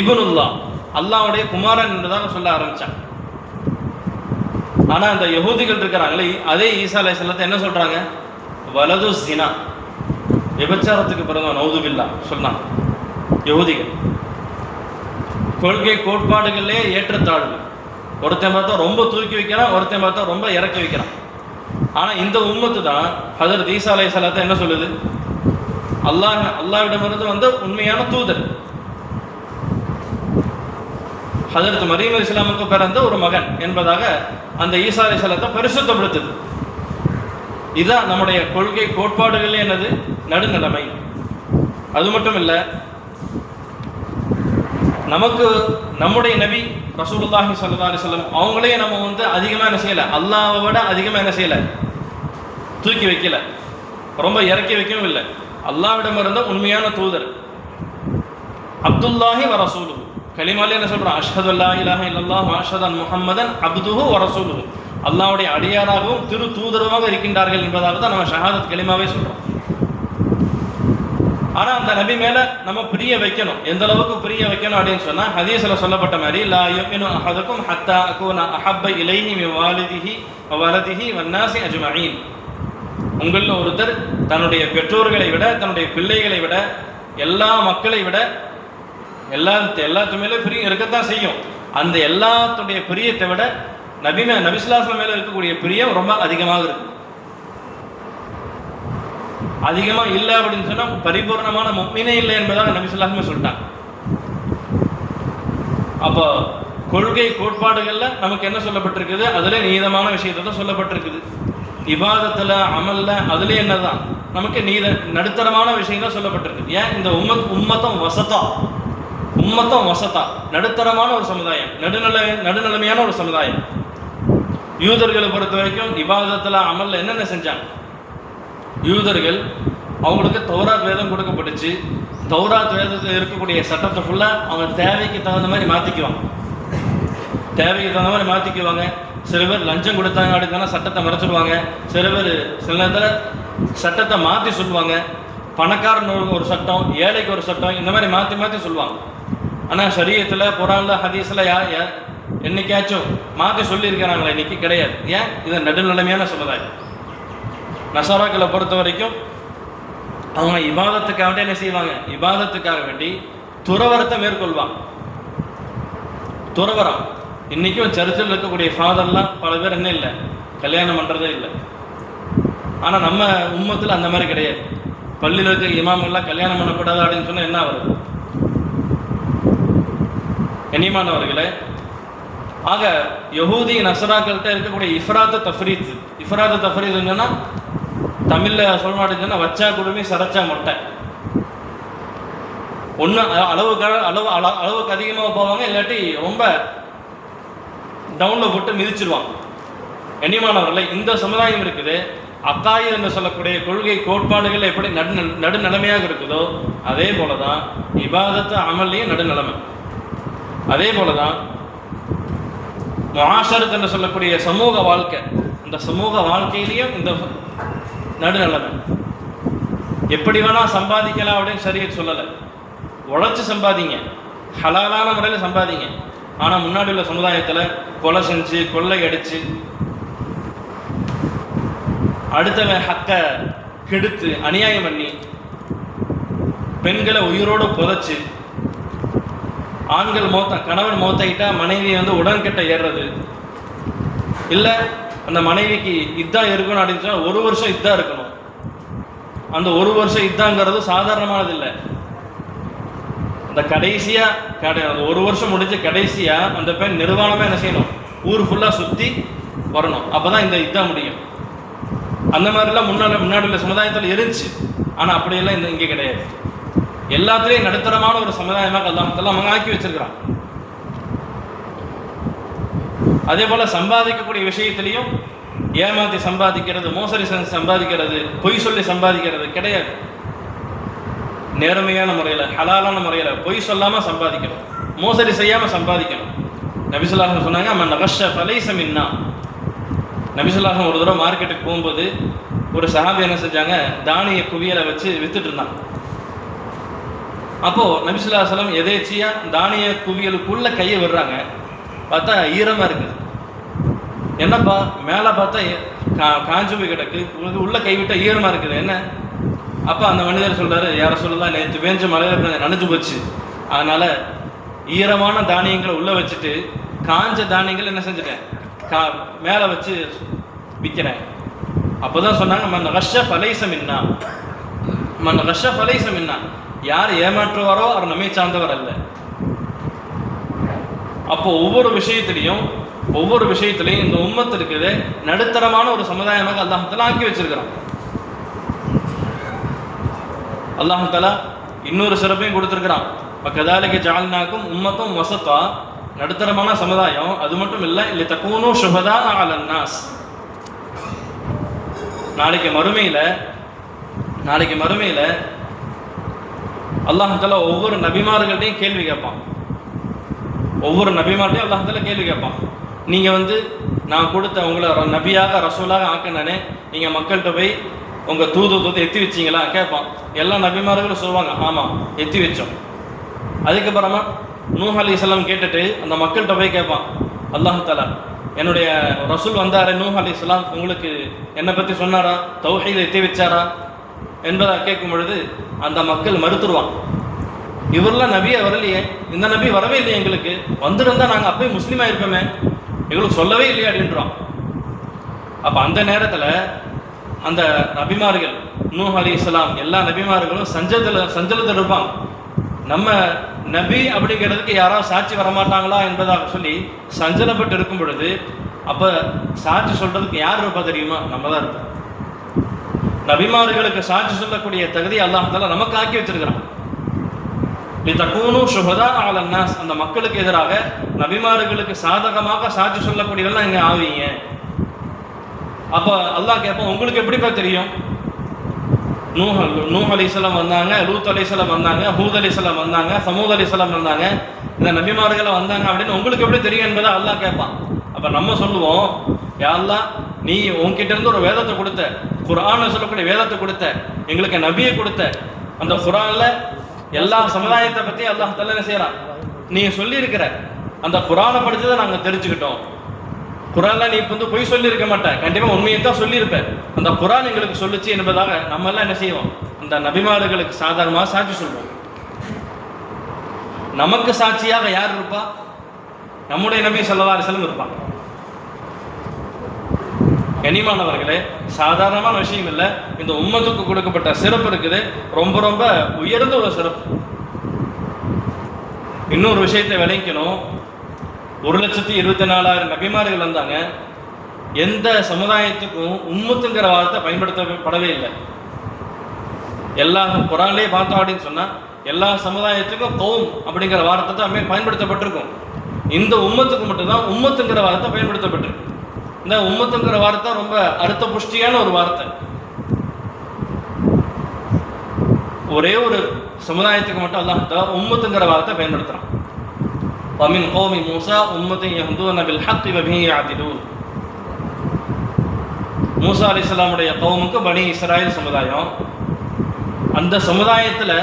A: இப்னுல்லா, அல்லாஹ்வுடைய குமாரன் என்றதாக சொல்ல ஆரம்பிச்சாங்க. ஆனால் அந்த யஹூதிகள் இருக்கிறாங்களே, அதே ஈசா அலைஹிஸ்ஸலாத்தை என்ன சொல்றாங்க, வலது ஸினா, விபச்சாரத்துக்கு பிறந்த நௌதுபில்லா சொன்னாங்க யஹூதிகள். கொள்கை கோட்பாடுகளே ஏற்றத்தாழ்வு. ஒருத்தன் பார்த்தா ரொம்ப தூக்கி வைக்கிறான், ஒருத்தன் பார்த்தா ரொம்ப இறக்கி வைக்கிறான். ஆனால் இந்த உம்மத்து தான் ஹஜரத் ஈசா அலைஹிஸ்ஸலாத்தை என்ன சொல்லுது, அல்லாஹ்விடமிருந்து வந்த உண்மையான தூதர். ஹஜரத் மரியம் அலைஹிஸ்ஸலாமுக்கு பிறந்த ஒரு மகன் என்பதாக அந்த ஈசா அலைஹிஸ்ஸலாத்தை பரிசுத்தப்படுத்துது. இதுதான் நம்முடைய கொள்கை கோட்பாடுகளே என்னது, நடுநிலைமை. அது மட்டும் இல்லை, நமக்கு நம்முடைய நபி ரசூலுல்லாஹி ஸல்லல்லாஹு அலைஹி வஸல்லம் அவங்களே நம்ம வந்து அதிகமாக என்ன செய்யலை, அல்லாஹ்வை விட அதிகமாக என்ன செய்யலை, தூக்கி வைக்கல, ரொம்ப இறக்கி வைக்கவும் இல்லை. அல்லாஹ்விடம் இருந்த உண்மையான தூதர். அப்துல்லாஹி வ ரசூலுஹு, கலிமாலே என்ன சொல்கிறோம், அஷ்ஹது அல்லா இலாஹ இல்லல்லாஹ் வ அஷ்ஹது அன் முஹம்மதன் அப்துஹு வ ரசூலுஹு, அல்லாஹ்வுடைய அடியாராகவும் திரு தூதருமாக இருக்கின்றார்கள் என்பதாக தான் நம்ம ஷஹாதத் கலிமாவே சொல்கிறோம். ஆனால் அந்த நபி மேலே நம்ம பிரிய வைக்கணும். எந்த அளவுக்கு பிரிய வைக்கணும் அப்படின்னு சொன்னால், ஹதீஸில் சொல்லப்பட்ட மாதிரி, லா யுமினு அஹதுக்கும் ஹத்தா அகூன அஹப்ப இலைஹி மின் வாலிதிஹி வ வலதிஹி வன்னாஸி அஜ்மஈன். உங்களில் ஒருத்தர் தன்னுடைய பெற்றோர்களை விட, தன்னுடைய பிள்ளைகளை விட, எல்லா மக்களை விட, எல்லாத்து மேலே பிரியம் இருக்கத்தான் செய்யும். அந்த எல்லாத்துடைய பிரியத்தை விட நபி ஸல்லல்லாஹு அலைஹி வஸல்லம் மேலே இருக்கக்கூடிய பிரியம் ரொம்ப அதிகமாக இருக்கு. அதிகமாக இல்லை அப்படின்னு சொன்னால் பரிபூர்ணமான முஃமினே இல்லை என்பதாக நபி ஸல்லல்லாஹு அலைஹி வஸல்லம் சொல்லிட்டாங்க. அப்போ கொள்கை கோட்பாடுகளில் நமக்கு என்ன சொல்லப்பட்டிருக்குது, அதில் நீதமான விஷயத்தை தான் சொல்லப்பட்டிருக்குது. இபாதத்தில் அமல்ல அதுலேயே என்ன தான் நமக்கு நடுத்தரமான விஷயம் தான் சொல்லப்பட்டிருக்குது. ஏன் இந்த உம்மத்தம் வசத்தா நடுத்தரமான ஒரு சமுதாயம், நடுநிலைமையான ஒரு சமுதாயம். யூதர்களை பொறுத்த வரைக்கும் இபாதத்தில் அமல்ல என்னென்ன செஞ்சாங்க, யூதர்கள் அவங்களுக்கு தௌராத் வேதம் கொடுக்கப்பட்டுச்சு. தௌராத் வேதத்தில் இருக்கக்கூடிய சட்டத்தை ஃபுல்லாக அவங்க தேவைக்கு தகுந்த மாதிரி மாற்றிக்குவாங்க. சில பேர் லஞ்சம் கொடுத்தாங்க அப்படின்னா சட்டத்தை மறைச்சிடுவாங்க. சில பேர் சில நேரத்தில் சட்டத்தை மாற்றி சொல்லுவாங்க. பணக்காரனுக்கு ஒரு சட்டம், ஏழைக்கு ஒரு சட்டம், இந்த மாதிரி மாற்றி சொல்லுவாங்க. ஆனால் ஷரியத்தில் குர்ஆனில் ஹதீஸில் என்னைக்காச்சும் மாற்றி சொல்லியிருக்கிறாங்களா? இன்னைக்கு கிடையாது. ஏன்? இது நடுநிலைமையான சமுதாயம். நசாராக்களை பொறுத்த வரைக்கும் அவங்க இபாதத்துக்காக வேண்டி என்ன செய்வாங்க, இபாதத்துக்காக வேண்டி துறவரத்தை மேற்கொள்வாங்க. துறவரம் இன்றைக்கும் சர்ச்சில் இருக்கக்கூடிய ஃபாதர்லாம் பல பேர் என்ன இல்லை, கல்யாணம் பண்ணுறதே இல்லை. ஆனால் நம்ம உம்மத்தில் அந்த மாதிரி கிடையாது. பள்ளியில் இருக்க இமாமெல்லாம் கல்யாணம் பண்ணக்கூடாது அப்படின்னு சொன்னால் என்ன வருது? கண்ணியமானவர்களே, ஆக யஹூதி நசராக்கள்கிட்ட இருக்கக்கூடிய இஃப்ராத்து தஃப்ரீத் என்னன்னா, தமிழில் சொல்ல மாட்டேங்குதுன்னா வச்சா குடுமி சரச்சா மொட்டை. ஒன்று அளவுக்கு அதிகமாக போவாங்க, இல்லாட்டி ரொம்ப டவுனில் போட்டு மிதிச்சிருவாங்க. கண்ணியமானவர்களே, இந்த சமுதாயம் இருக்குது, அக்காயித் என்று சொல்லக்கூடிய கொள்கை கோட்பாடுகள் எப்படி நடுநிலைமையாக இருக்குதோ அதே போல தான் இபாதத்து அமல்லையும் நடுநிலைமை. அதே போல தான் முஆஷரத் என்று சொல்லக்கூடிய சமூக வாழ்க்கை, இந்த சமூக வாழ்க்கையிலையும் இந்த நடுநிலைமை. எப்படி வேணால் சம்பாதிக்கலாம் அப்படின்னு சரியா சொல்லலை. உழைச்சி சம்பாதிங்க, ஹலாலான முறையில் சம்பாதிங்க. ஆனால் முன்னாடி உள்ள சமுதாயத்தில் கொலை செஞ்சு கொள்ளை அடித்து அடுத்தவன் ஹக்கை கெடுத்து அநியாயம் பண்ணி பெண்களை உயிரோடு புதைச்சி ஆண்கள் கணவன் மௌத்தாயிட்டா மனைவி உடன்கட்டை ஏறுறது, இல்லை அந்த மனைவிக்கு இதா இருக்கணும் அப்படின்னு சொன்னால் 1 வருஷம் இதா இருக்கணும். அந்த 1 வருஷம் இதாங்கிறது சாதாரணமானது இல்லை. அந்த கடைசியாக அந்த 1 வருஷம் முடிஞ்ச கடைசியாக அந்த பெண் நிர்வாணமாக என்ன செய்யணும், ஊர் ஃபுல்லாக சுற்றி வரணும். அப்போ தான் இந்த இதா முடியும். அந்த மாதிரிலாம் முன்னாடி உள்ள சமுதாயத்தில் இருந்துச்சு. ஆனால் அப்படியெல்லாம் இங்கே கிடையாது. எல்லாத்துலேயும் நடுத்தரமான ஒரு சமுதாயமாக அல்லாஹ் அவங்க ஆக்கி வச்சிருக்கிறான். அதே போல சம்பாதிக்கக்கூடிய விஷயத்திலையும் ஏமாத்தி சம்பாதிக்கிறது, மோசடி சம்பாதிக்கிறது, பொய் சொல்லி சம்பாதிக்கிறது கிடையாது. நேர்மையான முறையில் ஹலாலான முறையில் பொய் சொல்லாமல் சம்பாதிக்கணும், மோசடி செய்யாமல் சம்பாதிக்கணும். நபி ஸல்லல்லாஹு அலைஹி வஸல்லம் சொன்னாங்க, மன் கஷ்ஷ ஃபலைஸ மின்னா. நபி ஸல்லல்லாஹு அலைஹி வஸல்லம் ஒரு தடவை மார்க்கெட்டுக்கு போகும்போது ஒரு சஹாபி என்ன செஞ்சாங்க, தானிய குவியலை வச்சு வித்துட்டு இருந்தாங்க. அப்போது நபி ஸல்லல்லாஹு அலைஹி வஸல்லம் எதேச்சியாக தானிய குவியலுக்குள்ளே கையை விடுறாங்க. பார்த்தா ஈரமாக இருக்குது. என்னப்பா மேலே பார்த்தா காஞ்சு போய் கிடக்கு, உள்ளே கைவிட்ட ஈரமாக இருக்குது என்ன? அப்போ அந்த மனிதர் சொல்கிறாரு, யாரை சொல்லலாம், நேற்று பேஞ்ச மழையில் நனைஞ்சு போச்சு, அதனால் ஈரமான தானியங்களை உள்ளே வச்சுட்டு காஞ்ச தானியங்கள் என்ன செஞ்சுட்டேன் மேலே வச்சு விற்கிறேன். அப்போ தான் சொன்னாங்க, மன் கஷ்ஷ ஃபலைஸ மின்னா, மன் கஷ்ஷ ஃபலைஸ மின்னா. யார் ஏமாற்றுவாரோ அவர் நம்மை சார்ந்தவர் அல்ல. அப்போ ஒவ்வொரு விஷயத்திலையும் இந்த உம்மத்து இருக்குது நடுத்தரமான ஒரு சமுதாயமாக அல்லாஹ் தஆலா ஆக்கி வச்சிருக்கிறான். அல்லாஹ் தஆலா இன்னொரு சிறப்பையும் கொடுத்துருக்கிறான், கதாலிக ஜஅல்னாக்கும் உம்மத்தும் வஸத்தா, நடுத்தரமான சமுதாயம். அது மட்டும் இல்லை, லிதகூனு ஷுஹதா அலன் நாஸ். நாளைக்கு மறுமையில் அல்லாஹ் தஆலா ஒவ்வொரு நபிமார்கள்ட்டையும் கேள்வி கேட்பான். அல்லாஹ் தஆலா கேள்வி கேட்பான், நீங்கள் நான் கொடுத்த உங்களை நபியாக ரசூலாக ஆக்கினே, நீங்கள் மக்கள்கிட்ட போய் உங்கள் தூது எத்தி வச்சிங்களா கேட்பான். எல்லா நபிமார்களும் சொல்லுவாங்க, ஆமாம் எத்தி வச்சோம். அதுக்கப்புறமா நூஹ் அலைஹிஸ்ஸலாம் கேட்டுட்டு அந்த மக்கள்கிட்ட போய் கேட்பான், அல்லாஹ் தஆலா என்னுடைய ரசூல் வந்தார் நூஹ் அலைஹிஸ்ஸலாம், உங்களுக்கு என்னை பற்றி சொன்னாரா, தௌஹீதை எத்தி வச்சாரா என்பதை கேட்கும் பொழுது அந்த மக்கள் மறுத்துருவான். இவரெல்லாம் நபியை வரலையே, இந்த நபி வரவே இல்லையே, எங்களுக்கு வந்திருந்தா நாங்கள் அப்போயே முஸ்லீமாக இருப்போமே, எங்களுக்கு சொல்லவே இல்லையே அப்படின்றான். அப்போ அந்த நேரத்தில் அந்த நபிமார்கள் நூஹ் அலைஹிஸ்ஸலாம் எல்லா நபிமார்களும் சஞ்சலத்தில் இருப்பாங்க. நம்ம நபி அப்படிங்கிறதுக்கு யாராவது சாட்சி வரமாட்டாங்களா என்பதாக சொல்லி சஞ்சலப்பட்டு இருக்கும் பொழுது, அப்போ சாட்சி சொல்றதுக்கு யார் இருப்பா தெரியுமா? நம்ம தான் இருப்போம். நபிமார்களுக்கு சாட்சி சொல்லக்கூடிய தகுதி அல்லாஹ் தஆலா நமக்கு ஆக்கி வச்சிருக்கிறான். லிதகூனு ஷுஹதா அலன் நாஸ். அந்த மக்களுக்கு எதிராக நபிமார்களுக்கு சாதகமாக சாட்சி சொல்லக்கூடியவெல்லாம் இங்கே ஆவீங்க. அப்போ அல்லாஹ் கேட்போம், உங்களுக்கு எப்படிப்பா தெரியும்? நூஹ் அலைஹிஸ்ஸலாம் வந்தாங்க, லூத் அலைஹிஸ்ஸலாம் வந்தாங்க, ஹூத் அலைஹிஸ்ஸலாம் வந்தாங்க, சமூத் அலைஹிஸ்ஸலாம் வந்தாங்க, இந்த நபிமார்கள் வந்தாங்க அப்படின்னு உங்களுக்கு எப்படி தெரியும் என்பதை அல்லாஹ் கேட்பான். அப்போ நம்ம சொல்லுவோம், யா அல்லாஹ், நீ உன்கிட்ட இருந்து ஒரு வேதத்தை கொடுத்த, குர்ஆன் சொல்லக்கூடிய வேதத்தை கொடுத்த, எங்களுக்கு நபியை கொடுத்த, அந்த குர்ஆன்ல எல்லா சமுதாயத்தை பற்றி அல்லாஹ் தஆலா என்ன செய்யறான், நீ சொல்லியிருக்கிற அந்த குர்ஆனை படிச்சதை நாங்கள் தெரிஞ்சுக்கிட்டோம். குர்ஆன்ல நீ பொய் சொல்லியிருக்க மாட்டேன், கண்டிப்பாக உண்மையை தான் சொல்லியிருப்பேன், அந்த குர்ஆன் எங்களுக்கு சொல்லுச்சு என்பதாக நம்ம எல்லாம் என்ன செய்வோம், அந்த நபிமார்களுக்கு சாதாரணமாக சாட்சி சொல்வோம். நமக்கு சாட்சியாக யார் இருப்பா? நம்முடைய நபி ஸல்லல்லாஹு அலைஹி வஸல்லம் இருப்பாங்க. கனிமானவர்களே, சாதாரணமான விஷயம் இல்லை. இந்த உம்மத்துக்கு கொடுக்கப்பட்ட சிறப்பு இருக்குது, ரொம்ப ரொம்ப உயர்ந்த ஒரு சிறப்பு. இன்னொரு விஷயத்தை விளக்கணும், 1,24,000 நபிமார்கள் வந்தாங்க. எந்த சமுதாயத்துக்கும் உம்மத்துங்கிற வார்த்தை பயன்படுத்தப்படவே இல்லை. எல்லா குர்ஆன்லயே பார்த்தோம் அப்படின்னு சொன்னால் எல்லா சமுதாயத்துக்கும் கௌம் அப்படிங்கிற வார்த்தை தான் பயன்படுத்தப்பட்டிருக்கும். இந்த உம்மத்துக்கு மட்டும்தான் உம்மத்துங்கிற வார்த்தை பயன்படுத்தப்பட்டிருக்கு. இந்த உம்மத்துங்கிற வார்த்தை ரொம்ப அர்த்த புஷ்டியான ஒரு வார்த்தை. ஒரே ஒரு சமுதாயத்துக்கு மட்டும் அல்லாஹ் உம்மத்துங்கிற வார்த்தை பயன்படுத்துறான். وَمِنْ قَوْمِ مُوسَى أُمَّةٌ يَهْدُونَ بِالْحَقِّ وَبِهِ يَعْدِلُونَ. மூசா அலைஹிஸ்ஸலாமுடைய கௌமுக்கு பனி இஸ்ராயல் சமுதாயம். அந்த சமுதாயத்தில்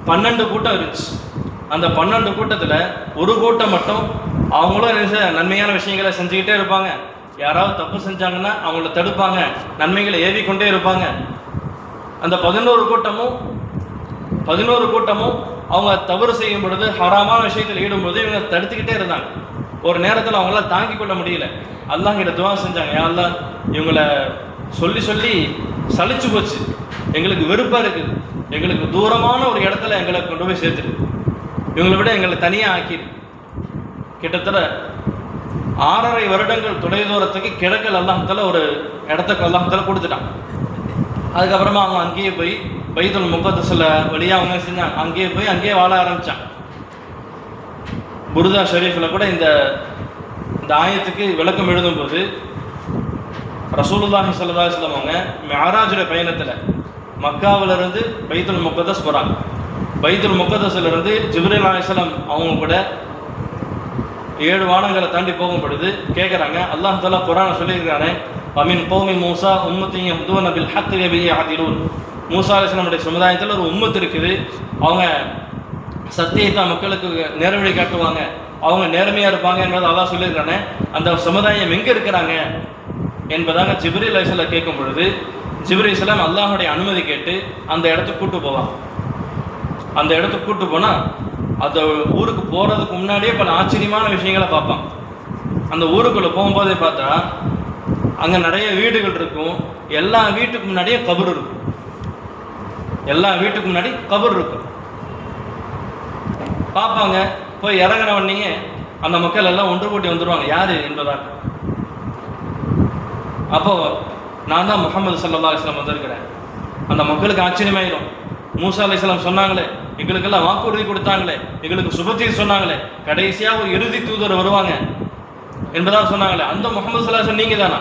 A: 12 கூட்டம் இருந்துச்சு. அந்த 12 கூட்டத்தில் ஒரு கூட்டம் மட்டும் அவங்களும் நன்மையான விஷயங்களை செஞ்சுக்கிட்டே இருப்பாங்க. யாராவது தப்பு செஞ்சாங்கன்னா அவங்கள தடுப்பாங்க, நன்மைகளை ஏவிக்கொண்டே இருப்பாங்க. அந்த 11 கூட்டமும் அவங்க தவறு செய்யும் பொழுது, ஹராமான விஷயத்தில் ஈடும்போது இவங்க தடுத்துக்கிட்டே இருந்தாங்க. ஒரு நேரத்தில் அவங்களால தாங்கிக் கொள்ள முடியல. அல்லாஹ் கிட்ட துவா செஞ்சாங்க, யா அல்லாஹ் இவங்களை சொல்லி சொல்லி சலிச்சு போச்சு, எங்களுக்கு வெறுப்பாக இருக்குது, எங்களுக்கு தூரமான ஒரு இடத்துல எங்களை கொண்டு போய் சேர்த்துரு, இவங்களை விட எங்களை தனியாக ஆக்கிடு. கிட்டத்தட்ட 6.5 வருடங்கள் தொலை தூரத்துக்கு கிழக்கில் அல்லாஹ்தால ஒரு இடத்துக்கு அல்லாஹ்தால கொடுத்துட்டான். அதுக்கப்புறமா அவங்க அங்கேயே போய் பைத்துல் முகத்தஸில் வழியாக அவங்க செஞ்சாங்க, அங்கேயே வாழ ஆரம்பித்தான். புர்தா ஷரீஃபில் கூட இந்த ஆயத்துக்கு விளக்கம் எழுதும்போது ரசூலுல்லாஹி ஸல்லல்லாஹு அலைஹி வஸல்லம் அவங்க மிஅராஜுடைய பயணத்தில் மக்காவிலிருந்து பைத்துல் முகத்தஸ் போகிறாங்க. பைத்துல் முகத்தஸிலிருந்து ஜிப்ரீல் அலைஹிஸ்ஸலாம் அவங்க கூட 7 வானங்களை தாண்டி போகும் பொழுது கேட்குறாங்க, அல்லாஹ் தஆலா குர்ஆனை சொல்லியிருக்கானே, வமின் கௌமி மூசா உம்மத்தின் யஹ்தூன பில் ஹக்கி வ பிஹி யஅதிலூன். மூசா அலைஹிஸ்ஸலாமுடைய சமுதாயத்தில் ஒரு உம்மத்து இருக்குது, அவங்க சத்தியத்தை மக்களுக்கு நேர்வழி காட்டுவாங்க, அவங்க நேர்மையாக இருப்பாங்க என்பதை அல்லாஹ் சொல்லியிருக்கானே. அந்த சமுதாயம் எங்கே இருக்கிறாங்க என்பதாக ஜிப்ரீல் அலைஹிஸ்ஸலாம் கேட்கும் பொழுது ஜிப்ரீல் அலைஹிஸ்ஸலாம் அல்லாஹுடைய அனுமதி கேட்டு அந்த இடத்துக்கு கூட்டு போவாங்க. அந்த இடத்துக்கு கூட்டு போனால் அந்த ஊருக்கு போகிறதுக்கு முன்னாடியே பல ஆச்சரியமான விஷயங்களை பார்ப்பான். அந்த ஊருக்குள்ளே போகும்போதே பார்த்தா அங்கே நிறைய வீடுகள் இருக்கும். எல்லா வீட்டுக்கு முன்னாடியே கபர் இருக்கும். பார்ப்பாங்க. போய் இறங்கின உடனே அந்த மக்கள் எல்லாம் ஒன்று கூட்டி வந்துடுவாங்க, யார் என்பதாக. அப்போ நான் தான் முஹம்மது ஸல்லல்லாஹு அலைஹி வஸல்லம் வந்திருக்கிறேன். அந்த மக்களுக்கு ஆச்சரியமாயிடும். மூசா அலைஹிஸ்ஸலாம் சொன்னாங்களே, எங்களுக்கெல்லாம் வாக்குறுதி கொடுத்தாங்களே, எங்களுக்கு சுபத்தீர் சொன்னாங்களே, கடைசியாக ஒரு இறுதி தூதர் வருவாங்க என்பதாக சொன்னாங்களே, அந்த முஹம்மது ஸல்லல்லாஹு அலைஹி வஸல்லம் நீங்கள் தானா?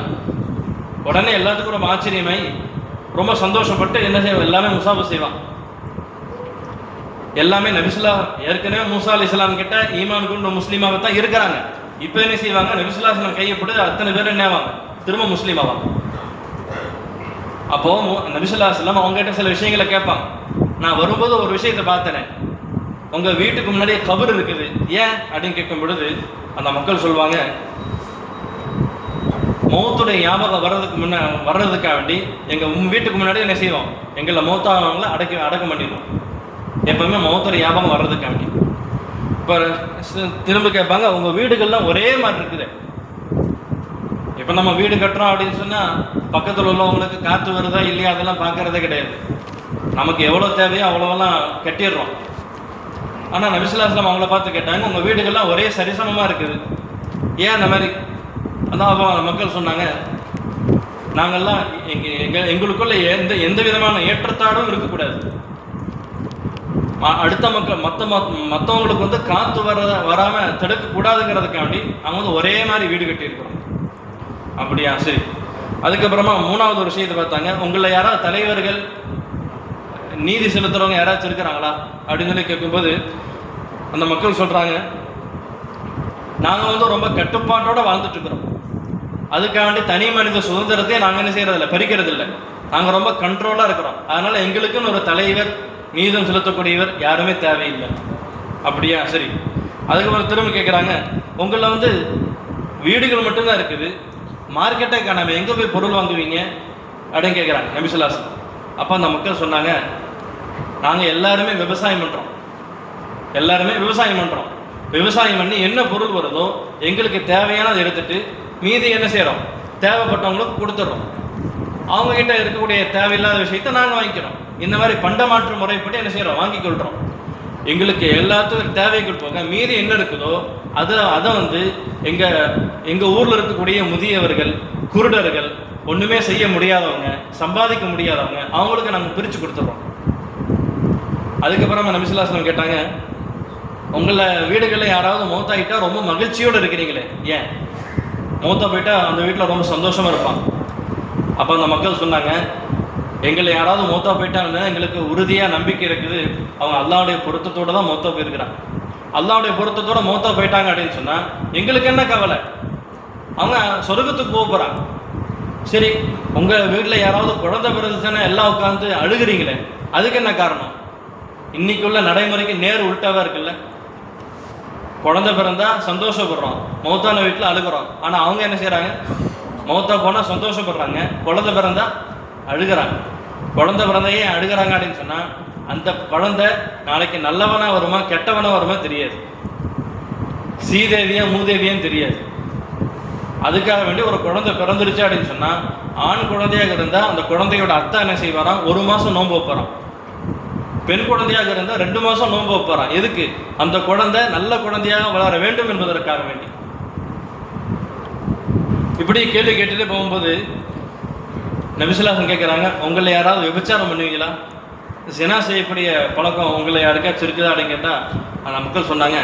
A: உடனே எல்லாத்துக்கும் ரொம்ப ஆச்சரியமாய் ரொம்ப சந்தோஷப்பட்டு என்ன செய்வோம், எல்லாமே முசாஃபா செய்வான். எல்லாமே நபிசுல்லா ஏற்கனவே மூசா அலைஹிஸ்ஸலாம் கிட்ட ஈமான் கொண்டு முஸ்லீமாக தான் இருக்கிறாங்க. இப்போ என்ன செய்வாங்க, நபிசுல்லா அலைஹிஸ்ஸலாம் கையப்பட்டு அத்தனை பேர் என்ன ஆவாங்க, திரும்ப முஸ்லீம் ஆவாங்க. அப்போ நபிசுல்லா அலைஹிஸ்ஸலாம் அவங்ககிட்ட சில விஷயங்களை கேட்பாங்க. நான் வரும்போது ஒரு விஷயத்தை பார்த்தேனே, உங்கள் வீட்டுக்கு முன்னாடியே கபர் இருக்குது, ஏன் அப்படின்னு கேட்கும் பொழுது அந்த மக்கள் சொல்லுவாங்க, மௌத்துடைய ஞாபகம் வர்றதுக்காக வேண்டி எங்கள் வீட்டுக்கு முன்னாடி என்ன செய்வோம், எங்களை மௌத்தானவங்களை அடக்கம் பண்ணிடுவோம். எப்பவுமே மௌத்துடைய ஞாபகம் வர்றதுக்காக வேண்டி. இப்போ திரும்ப கேட்பாங்க, உங்கள் வீடுகள்லாம் ஒரே மாதிரி இருக்குது. இப்போ நம்ம வீடு கட்டுறோம் அப்படின்னு சொன்னால் பக்கத்தில் உள்ளவங்களுக்கு காற்று வருதா இல்லையா அதெல்லாம் பார்க்கறதே கிடையாது. நமக்கு எவ்வளோ தேவையோ அவ்வளோவெல்லாம் கட்டிடுறோம். ஆனால் நபிசுல்லா அலைஹிஸ்ஸலாம் அவங்கள பார்த்து கேட்டாங்க, உங்கள் வீடுகள்லாம் ஒரே சரிசமமாக இருக்குது, ஏன் அந்த மாதிரி? அதான் மக்கள் சொன்னாங்க, நாங்கள்லாம் எங்களுக்குள்ள எந்த விதமான ஏற்றத்தாடும் இருக்கக்கூடாது. அடுத்த மக்கள் மற்றவங்களுக்கு வந்து காற்று வராமல் தடுக்கக்கூடாதுங்கிறதுக்காண்டி அவங்க ஒரே மாதிரி வீடு கட்டியிருக்கிறோம். அப்படியா, சரி. அதுக்கப்புறமா 3வது ஒரு விஷயத்தை பார்த்தாங்க, உங்களில் யாராவது தலைவர்கள் நீதி செலுத்துறவங்க யாராச்சும் இருக்கிறாங்களா அப்படின்னு சொல்லி கேட்கும்போது அந்த மக்கள் சொல்கிறாங்க, நாங்கள் வந்து ரொம்ப கட்டுப்பாட்டோடு வாழ்ந்துட்டு இருக்கிறோம், அதுக்காக வேண்டி தனி மனித சுதந்திரத்தையே நாங்கள் என்ன செய்யறதில்ல, பறிக்கிறது இல்லை, நாங்கள் ரொம்ப கண்ட்ரோலாக இருக்கிறோம், அதனால் எங்களுக்குன்னு ஒரு தலைவர் நீதம் செலுத்தக்கூடியவர் யாருமே தேவையில்லை. அப்படியா, சரி. அதுக்கப்புறம் திரும்ப கேட்குறாங்க, உங்களில் வந்து வீடுகள் மட்டும்தான் இருக்குது, மார்க்கெட்டை காணாமல் எங்கே போய் பொருள் வாங்குவீங்க அப்படின்னு கேட்குறாங்க நபிசுல்லா அலைஹிஸ்ஸலாம். அப்போ அந்த மக்கள் சொன்னாங்க, நாங்கள் எல்லாருமே விவசாயம் பண்ணுறோம், விவசாயம் பண்ணி என்ன பொருள் வருதோ எங்களுக்கு தேவையானதை எடுத்துட்டு மீதி என்ன செய்கிறோம், தேவைப்பட்டவங்களுக்கு கொடுத்துட்றோம், அவங்கக்கிட்ட இருக்கக்கூடிய தேவையில்லாத விஷயத்தை நாங்கள் வாங்கிக்கிறோம். இந்த மாதிரி பண்டமாற்று முறைப்படி என்ன செய்கிறோம், வாங்கி கொள்கிறோம். எங்களுக்கு எல்லாத்துக்கும் தேவைகள் போக மீதி என்ன இருக்குதோ அதை வந்து எங்கள் ஊரில் இருக்கக்கூடிய முதியவர்கள், குருடர்கள், ஒன்றுமே செய்ய முடியாதவங்க, சம்பாதிக்க முடியாதவங்க, அவங்களுக்கு நாங்கள் பிரித்து கொடுத்துட்றோம். அதுக்கப்புறமா நபி ஸல்லல்லாஹு அலைஹி வஸல்லம் கேட்டாங்க, உங்களை வீடுகளில் யாராவது மௌத்தாகிட்டா ரொம்ப மகிழ்ச்சியோடு இருக்கிறீங்களே, ஏன்? மௌத்தா போயிட்டா அந்த வீட்டில் ரொம்ப சந்தோஷமாக இருப்பான். அப்போ அந்த மக்கள் சொன்னாங்க, எங்களை யாராவது மௌத்தா போயிட்டாங்கன்னா எங்களுக்கு உறுதியாக நம்பிக்கை இருக்குது, அவங்க அல்லாஹ்வுடைய பொருத்தத்தோடு தான் மௌத்தா போயிருக்கிறாங்க. அல்லாஹ்வுடைய பொருத்தத்தோடு மௌத்தா போயிட்டாங்க அப்படின்னு சொன்னால் எங்களுக்கு என்ன கவலை, அவங்க சொர்க்கத்துக்கு போக போகிறாங்க. சரி, உங்கள் வீட்டில் யாராவது குழந்தை பிறந்துச்சுன்னா எல்லாம் உட்காந்து அழுகிறீங்களே, அதுக்கு என்ன காரணம்? இன்னைக்குள்ள நடைமுறைக்கு நேர் உள்டாவாக இருக்குல்ல. குழந்தை பிறந்தா சந்தோஷப்படுறோம், மௌத்தான வீட்டில் அழுகிறோம். ஆனால் அவங்க என்ன செய்கிறாங்க? மௌத்தா போனால் சந்தோஷப்படுறாங்க, குழந்தை பிறந்தா அழுகிறாங்க. குழந்தை பிறந்தையே அழுகிறாங்க அப்படின்னு சொன்னால் அந்த குழந்தை நாளைக்கு நல்லவனாக வருமா கெட்டவனாக வருமா தெரியாது, சீதேவியா மூதேவியான்னு தெரியாது. அதுக்காக வேண்டி ஒரு குழந்தை பிறந்துருச்சு அப்படின்னு சொன்னால் ஆண் குழந்தையாக இருந்தால் அந்த குழந்தையோட அத்தா என்ன செய்வாராம்? 1 மாதம் நோன்பு வைப்பாராம். பெண் குழந்தையாக இருந்தால் 2 மாதம் நோன்பு வைப்பாராம். எதுக்கு? அந்த குழந்தை நல்ல குழந்தையாக வளர வேண்டும் என்பதற்காக வேண்டி. இப்படி கேள்வி கேட்டுட்டு போகும்போது நபி ஸல்லல்லாஹு அலைஹி வஸல்லம் கேட்குறாங்க, உங்களை யாராவது விபச்சாரம் பண்ணுவீங்களா? ஜினா செய்யக்கூடிய பழக்கம் உங்களை யாருக்காச்சும் இருக்குதா அப்படின்னு கேட்டால் அந்த மக்கள் சொன்னாங்க,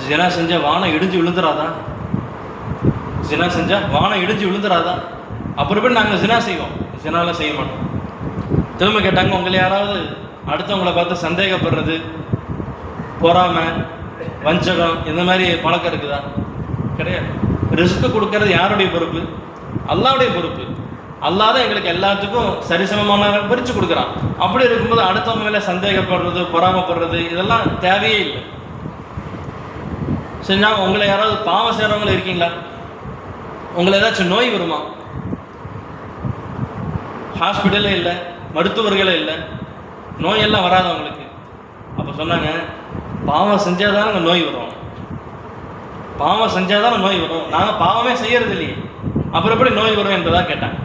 A: ஜினா செஞ்சால் வானம் இடிஞ்சு விழுந்துராதா? ஜினா செஞ்சால் வானம் இடிஞ்சு விழுந்துராதா? அப்புறம் நாங்கள் ஜினா செய்வோம், ஜினாலாம் செய்ய மாட்டோம். திரும்ப கேட்டாங்க, உங்களை யாராவது அடுத்தவங்களை பார்த்து சந்தேகப்படுறது, பொறாமை, வஞ்சகம், இந்த மாதிரி பழக்கம் இருக்குதா? கிடையாது. ரிஸ்க்கு கொடுக்கறது யாருடைய பொறுப்பு? அல்லாஹ்வுடைய பொறுப்பு. அல்லாஹ் தான் எங்களுக்கு எல்லாத்துக்கும் சரிசமமான பிரித்து கொடுக்குறான். அப்படி இருக்கும்போது அடுத்தவங்க மேலே சந்தேகப்படுறது, பொறாமப்படுறது இதெல்லாம் தேவையே இல்லை. செஞ்சால் உங்களை யாராவது பாவம் செய்கிறவங்களும் இருக்கீங்களா? உங்களை ஏதாச்சும் நோய் வருமா? ஹாஸ்பிட்டலே இல்லை, மருத்துவர்களே இல்லை, நோயெல்லாம் வராது அவங்களுக்கு. அப்போ சொன்னாங்க, பாவம் செஞ்சால் தான் நோய் வரும், பாவம் செஞ்சால் தான் நோய் வரும், நாங்கள் பாவமே செய்யறது இல்லையே, அப்புறம் எப்படி நோய் வரும் என்பதாக கேட்டாங்க.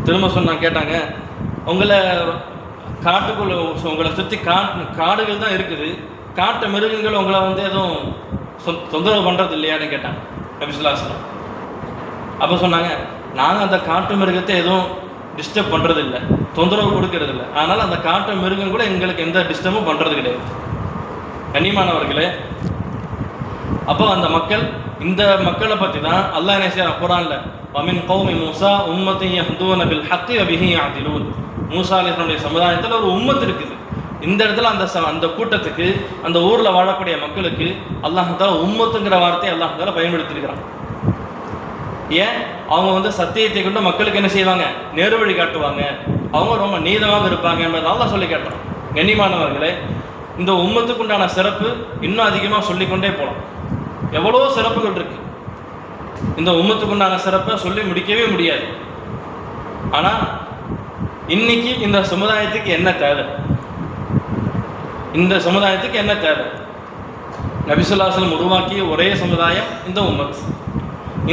A: திரும்ப கேட்டாங்க, உங்களை காட்டுக்குள்ள உங்களை சுற்றி காடுகள் தான் இருக்குது, காட்டு மிருகங்கள் உங்களை எதுவும் தொந்தரவு பண்ணுறது இல்லையான்னு கேட்டாங்க நபி ஸல்லல்லாஹு அலைஹி வஸல்லம். அப்போ சொன்னாங்க, நாங்கள் அந்த காட்டு மிருகத்தை எதுவும் டிஸ்டர்ப் பண்ணுறது இல்லை, தொந்தரவு கொடுக்கறது இல்லை, அதனால் அந்த காட்டு மிருகம் கூட எங்களுக்கு எந்த டிஸ்டர்பும் பண்ணுறது கிடையாது. கண்ணியமானவர்களே, அப்போ அந்த மக்கள், இந்த மக்களை பற்றி தான் அல்லாஹ் என்ன செய்யறான் குர்ஆன்ல, வமின் கௌமி மூசா உம்மத்தின் யஹ்தூன பில் ஹக்கி வ பிஹி யஅதிலூன். மூசா அலைஹிஸ்ஸலாமுடைய சமுதாயத்தில் ஒரு உம்மத் இருக்குது. இந்த இடத்துல அந்த கூட்டத்துக்கு, அந்த ஊரில் வாழக்கூடிய மக்களுக்கு அல்லாஹ் தஆலா உம்மத்துங்கிற வார்த்தையை அல்லாஹ் தஆலா பயன்படுத்தியிருக்கிறான். ஏன்? அவங்க சத்தியத்தை கொண்டு மக்களுக்கு என்ன செய்வாங்க? நேர்வழி காட்டுவாங்க, அவங்க ரொம்ப நீதமாக இருப்பாங்க என்பதை அல்லாஹ் சொல்லி காட்டுறான். கண்ணியமானவர்களே, இந்த உம்மத்துக்கு உண்டான சிறப்பு இன்னும் அதிகமாக சொல்லிக்கொண்டே போகலாம். எவ்வளோ சிறப்புகள் இருக்கு. இந்த உம்மத்துக்குண்டான சிறப்பை சொல்லி முடிக்கவே முடியாது. ஆனால் இன்னைக்கு இந்த சமுதாயத்துக்கு என்ன தேவை? இந்த சமுதாயத்துக்கு என்ன தேவை? நபி ஸல்லல்லாஹு அலைஹி வஸல்லம் உருவாக்கிய ஒரே சமுதாயம் இந்த உம்மத்.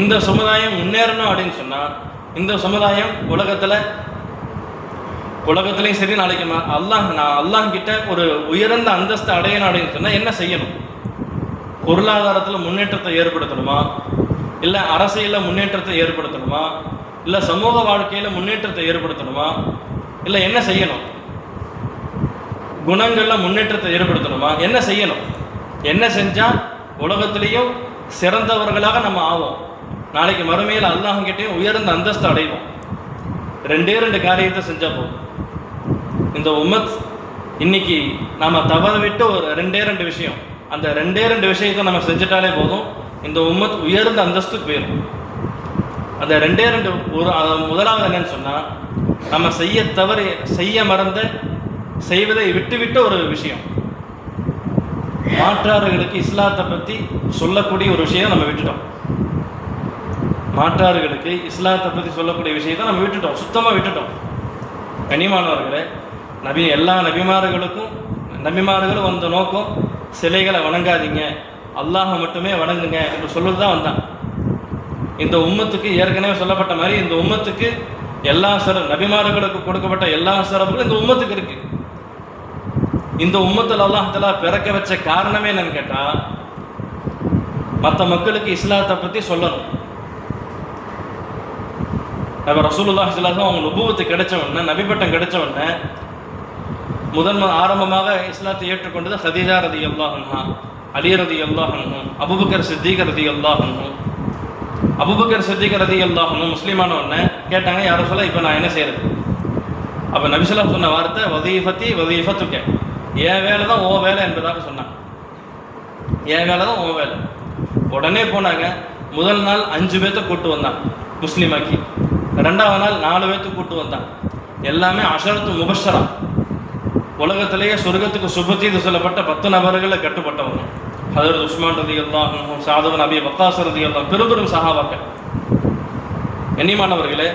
A: இந்த சமுதாயம் முன்னேறணும் அப்படின்னு சொன்னால், இந்த சமுதாயம் உலகத்துலேயும் சரி, நாளைக்கு அல்லாஹ் கிட்ட ஒரு உயர்ந்த அந்தஸ்து அடையணும் அப்படின்னு சொன்னால் என்ன செய்யணும்? பொருளாதாரத்தில் முன்னேற்றத்தை ஏற்படுத்தணுமா, இல்லை அரசியலில் முன்னேற்றத்தை ஏற்படுத்தணுமா, இல்லை சமூக வாழ்க்கையில் முன்னேற்றத்தை ஏற்படுத்தணுமா, இல்லை என்ன செய்யணும்? குணங்களில் முன்னேற்றத்தை ஏற்படுத்தணுமா, என்ன செய்யணும்? என்ன செஞ்சால் உலகத்திலையும் சிறந்தவர்களாக நம்ம ஆவோம், நாளைக்கு மறுமையில் அல்லாஹ்கிட்டையும் உயர்ந்த அந்தஸ்து அடைவோம்? 2 காரியத்தை செஞ்சால் போதும். இந்த உம்மத் இன்னைக்கு நாம் தவற விட்டு ஒரு 2 விஷயம், அந்த 2 விஷயத்தை நம்ம செஞ்சுட்டாலே போதும், இந்த உம்மத் உயர்ந்த அந்தஸ்துக்கு போயிடும். அந்த 2 முதலாவது என்னன்னு சொன்னால், நம்ம செய்ய மறந்த, செய்வதை விட்டு ஒரு விஷயம். மாற்றார்களுக்கு இஸ்லாத்தை பற்றி சொல்லக்கூடிய ஒரு விஷயம் நம்ம விட்டுட்டோம். மாற்றார்களுக்கு இஸ்லாத்தை பற்றி சொல்லக்கூடிய விஷயத்தை நம்ம விட்டுட்டோம், சுத்தமாக விட்டுட்டோம். கண்ணியமானவர்களே, எல்லா நபிமார்களும் வந்த நோக்கம் சிலைகளை வணங்காதீங்க, அல்லாஹ் மட்டுமே வணங்குங்க என்று சொல்லுறது தான் வந்தான். இந்த உம்மத்துக்கு ஏற்கனவே சொல்லப்பட்ட மாதிரி இந்த உம்மத்துக்கு எல்லா நபிமார்களுக்கு கொடுக்கப்பட்ட எல்லா சிறப்புகளும் இந்த உம்மத்துக்கு இருக்கு. இந்த உம்மத்தில் அல்லாஹ் தஆலா பிறக்க வச்ச காரணமே என்னன்னு கேட்டால், மற்ற மக்களுக்கு இஸ்லாத்தை பற்றி சொல்லணும். ரசூலுல்லாஹி ஸல்லல்லாஹு அலைஹி வஸல்லம் அவங்க நுபுவத்து கிடைச்ச உடனே, நபிப்பட்டம் கிடைச்ச உடனே ஆரம்பமாக இஸ்லாத்தை ஏற்றுக்கொண்டது ஹதீஜா ரலியல்லாஹு அன்ஹா, அலி ரலியல்லாஹு அன்ஹு, அபூபக்கர் சித்திக் ரலியல்லாஹு அன்ஹு. அபூபக்கர் சித்திக் ரலியல்லாஹு அன்ஹு முஸ்லீமான உடனே கேட்டாங்க, யாரும் சொல்ல இப்போ நான் என்ன செய்யறது? அப்போ நபி ஸல்லல்லாஹு அலைஹி வஸல்லம் சொன்ன வார்த்தை வதீஃபத்தி வதீஃபத்துக்க, என் வேலை தான் ஓ வேலை என்பதாக சொன்னாங்க. என் வேலை தான் ஓ வேலை. உடனே போனாங்க. முதல் நாள் 5 பேர்த்த கூட்டு வந்தான் முஸ்லீமாக்கி. 2வது நாள் 4 பேர்த்து கூட்டு வந்தான். எல்லாமே அஷரத்து முபஷரா, உலகத்திலேயே சொர்க்கத்துக்கு சுபத்தீது சொல்லப்பட்ட 10 நபர்களை கட்டுப்பட்டவங்க. ஹதரத் உஸ்மான் ரலியல்லாஹு அன்ஹு, சஅத் பின் அபி வக்காஸ் ரலியல்லாஹு அன்ஹு, பெரும் சஹாபாக்கள். கண்ணியமானவர்களே,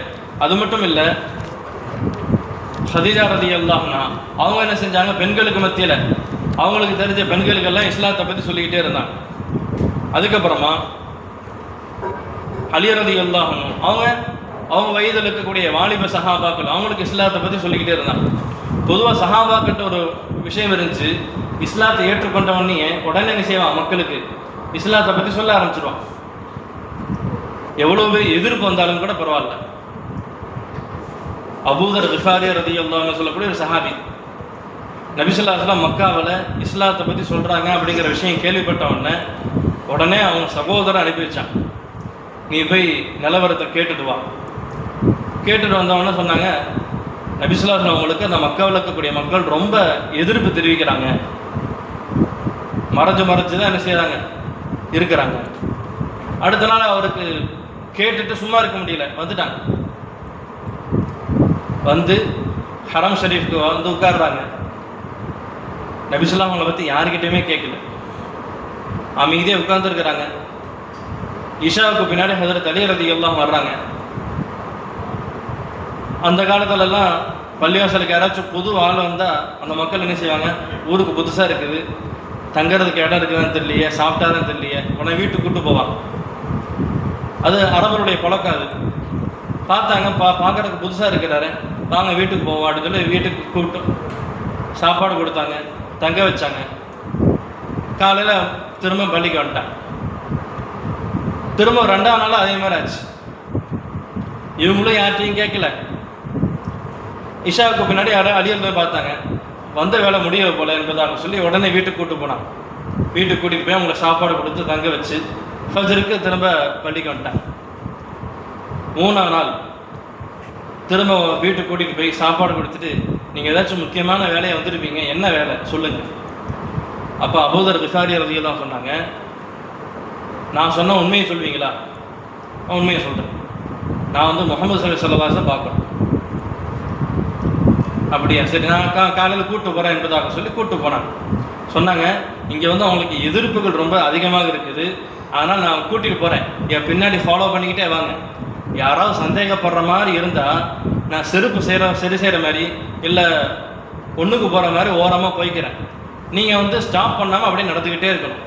A: அது மட்டும் இல்லை, ஹதீஜா ரலியல்லாஹு அன்ஹா அவங்க என்ன செஞ்சாங்க, பெண்களுக்கு மத்தியில் அவங்களுக்கு தெரிஞ்ச பெண்களுக்கெல்லாம் இஸ்லாத்தை பற்றி சொல்லிக்கிட்டே இருந்தாங்க. அதுக்கப்புறமா அலி ரலியல்லாஹு அன்ஹு அவங்க வயதில் இருக்கக்கூடிய வாலிப சஹாபாக்கள் அவங்களுக்கு இஸ்லாத்தை பற்றி சொல்லிக்கிட்டே இருந்தாங்க. பொதுவாக சஹாபாக்கிட்ட ஒரு விஷயம் இருந்துச்சு, இஸ்லாத்தை ஏற்றுக்கொண்டவனே உடனே என்ன செய்வான், மக்களுக்கு இஸ்லாத்தை பற்றி சொல்ல ஆரம்பிச்சிடுவான். எவ்வளவு எதிர்ப்பு வந்தாலும் கூட பரவாயில்ல. அபூதர் கிஃபாரி ரலியல்லாஹு அன்ஹு சொல்லக்கூடிய ஒரு சஹாபி, நபி ஸல்லல்லாஹு அலைஹி வஸல்லம் மக்காவில் இஸ்லாத்தை பற்றி சொல்கிறாங்க அப்படிங்கிற விஷயம் கேள்விப்பட்ட உடனே அவங்க சகோதரன் அனுப்பி வச்சான், நீ போய் நிலவரத்தை கேட்டுட்டு வா. கேட்டுட்டு வந்தவொடனே சொன்னாங்க, நபி ஸல்லல்லாஹு அலைஹி வஸல்லம் அவங்களுக்கு அந்த மக்காவில் இருக்கக்கூடிய மக்கள் ரொம்ப எதிர்ப்பு தெரிவிக்கிறாங்க, மறைச்சு தான் என்ன செய்கிறாங்க இருக்கிறாங்க. அடுத்த நாள் அவருக்கு கேட்டுட்டு சும்மா இருக்க முடியல, வந்துட்டாங்க. வந்து ஹரம் ஷரீஃப்க்கு வந்து உட்கார்றாங்க. நபி ஸல்லல்லாஹு அலைஹி வஸல்லம் அவங்களை பற்றி யாருக்கிட்டையுமே கேட்கல, அமைதியாக உட்கார்ந்துருக்கிறாங்க. இஷாவுக்கு பின்னாடி ஹதரத் அலி ரலியல்லாஹு வர்றாங்க. அந்த காலத்துலலாம் பள்ளிவாசலுக்கு யாராச்சும் புது ஆள் வந்தால் அந்த மக்கள் என்ன செய்வாங்க, ஊருக்கு புதுசாக இருக்குது, தங்கிறதுக்கு இடம் இருக்குதுன்னு தெரியலையே, சாப்பிட்டாதான் தெரியலையே, உடனே வீட்டுக்கு கூப்பிட்டு போவாங்க. அது அரபருடைய பழக்கம். அது பார்த்தாங்க, பார்க்கறதுக்கு புதுசாக இருக்கிறாரு, வாங்க வீட்டுக்கு போவோம் அப்படின்னு சொல்லி வீட்டுக்கு கூப்பிட்டு சாப்பாடு கொடுத்தாங்க, தங்க வச்சாங்க. காலையில் திரும்ப பள்ளிக்கு வந்துட்டாங்க. திரும்ப 2வது நாள் அதே மாதிரி ஆச்சு. இவங்களும் யார்ட்டையும் கேட்கல. இஷாவுக்கு பின்னாடி யாரும் அலியல் போய் பார்த்தாங்க, வந்த வேலை முடிய போல என்பதாக சொல்லி உடனே வீட்டுக்கு கூப்பிட்டு போனாங்க. வீட்டுக்கு கூட்டிகிட்டு போய் அவங்களை சாப்பாடு கொடுத்து தங்க வச்சு ஃபஜ்ருக்கு திரும்ப பள்ளிக்கு வந்துட்டாங்க. 3வது நாள் திரும்ப வீட்டுக்கு கூட்டிகிட்டு போய் சாப்பாடு கொடுத்துட்டு, நீங்கள் ஏதாச்சும் முக்கியமான வேலையை வந்துருப்பீங்க, என்ன வேலை சொல்லுங்கள். அப்போ அபூதர் கிஃபாரி ரலியல்லாஹு சொன்னாங்க, நான் சொன்ன உண்மையை சொல்வீங்களா? உண்மையை சொல்கிறேன், நான் வந்து முஹம்மது ஸல்லல்லாஹு அலைஹி வஸல்லம் பார்க்கணும். அப்படியா, சரி, நான் காலையில் கூப்பிட்டு போகிறேன் என்பதாக சொல்லி கூப்பிட்டு போனாங்க. சொன்னாங்க, இங்கே வந்து அவங்களுக்கு எதிர்ப்புகள் ரொம்ப அதிகமாக இருக்குது, அதனால் நான் கூட்டிகிட்டு போகிறேன், என் பின்னாடி ஃபாலோ பண்ணிக்கிட்டே வாங்க. யாராவது சந்தேகப்படுற மாதிரி இருந்தால் நான் சரி செய்கிற மாதிரி இல்லை ஒன்றுக்கு போகிற மாதிரி ஓரமாக போய்க்கிறேன், நீங்கள் வந்து ஸ்டாப் பண்ணாமல் அப்படியே நடந்துக்கிட்டே இருக்கணும்.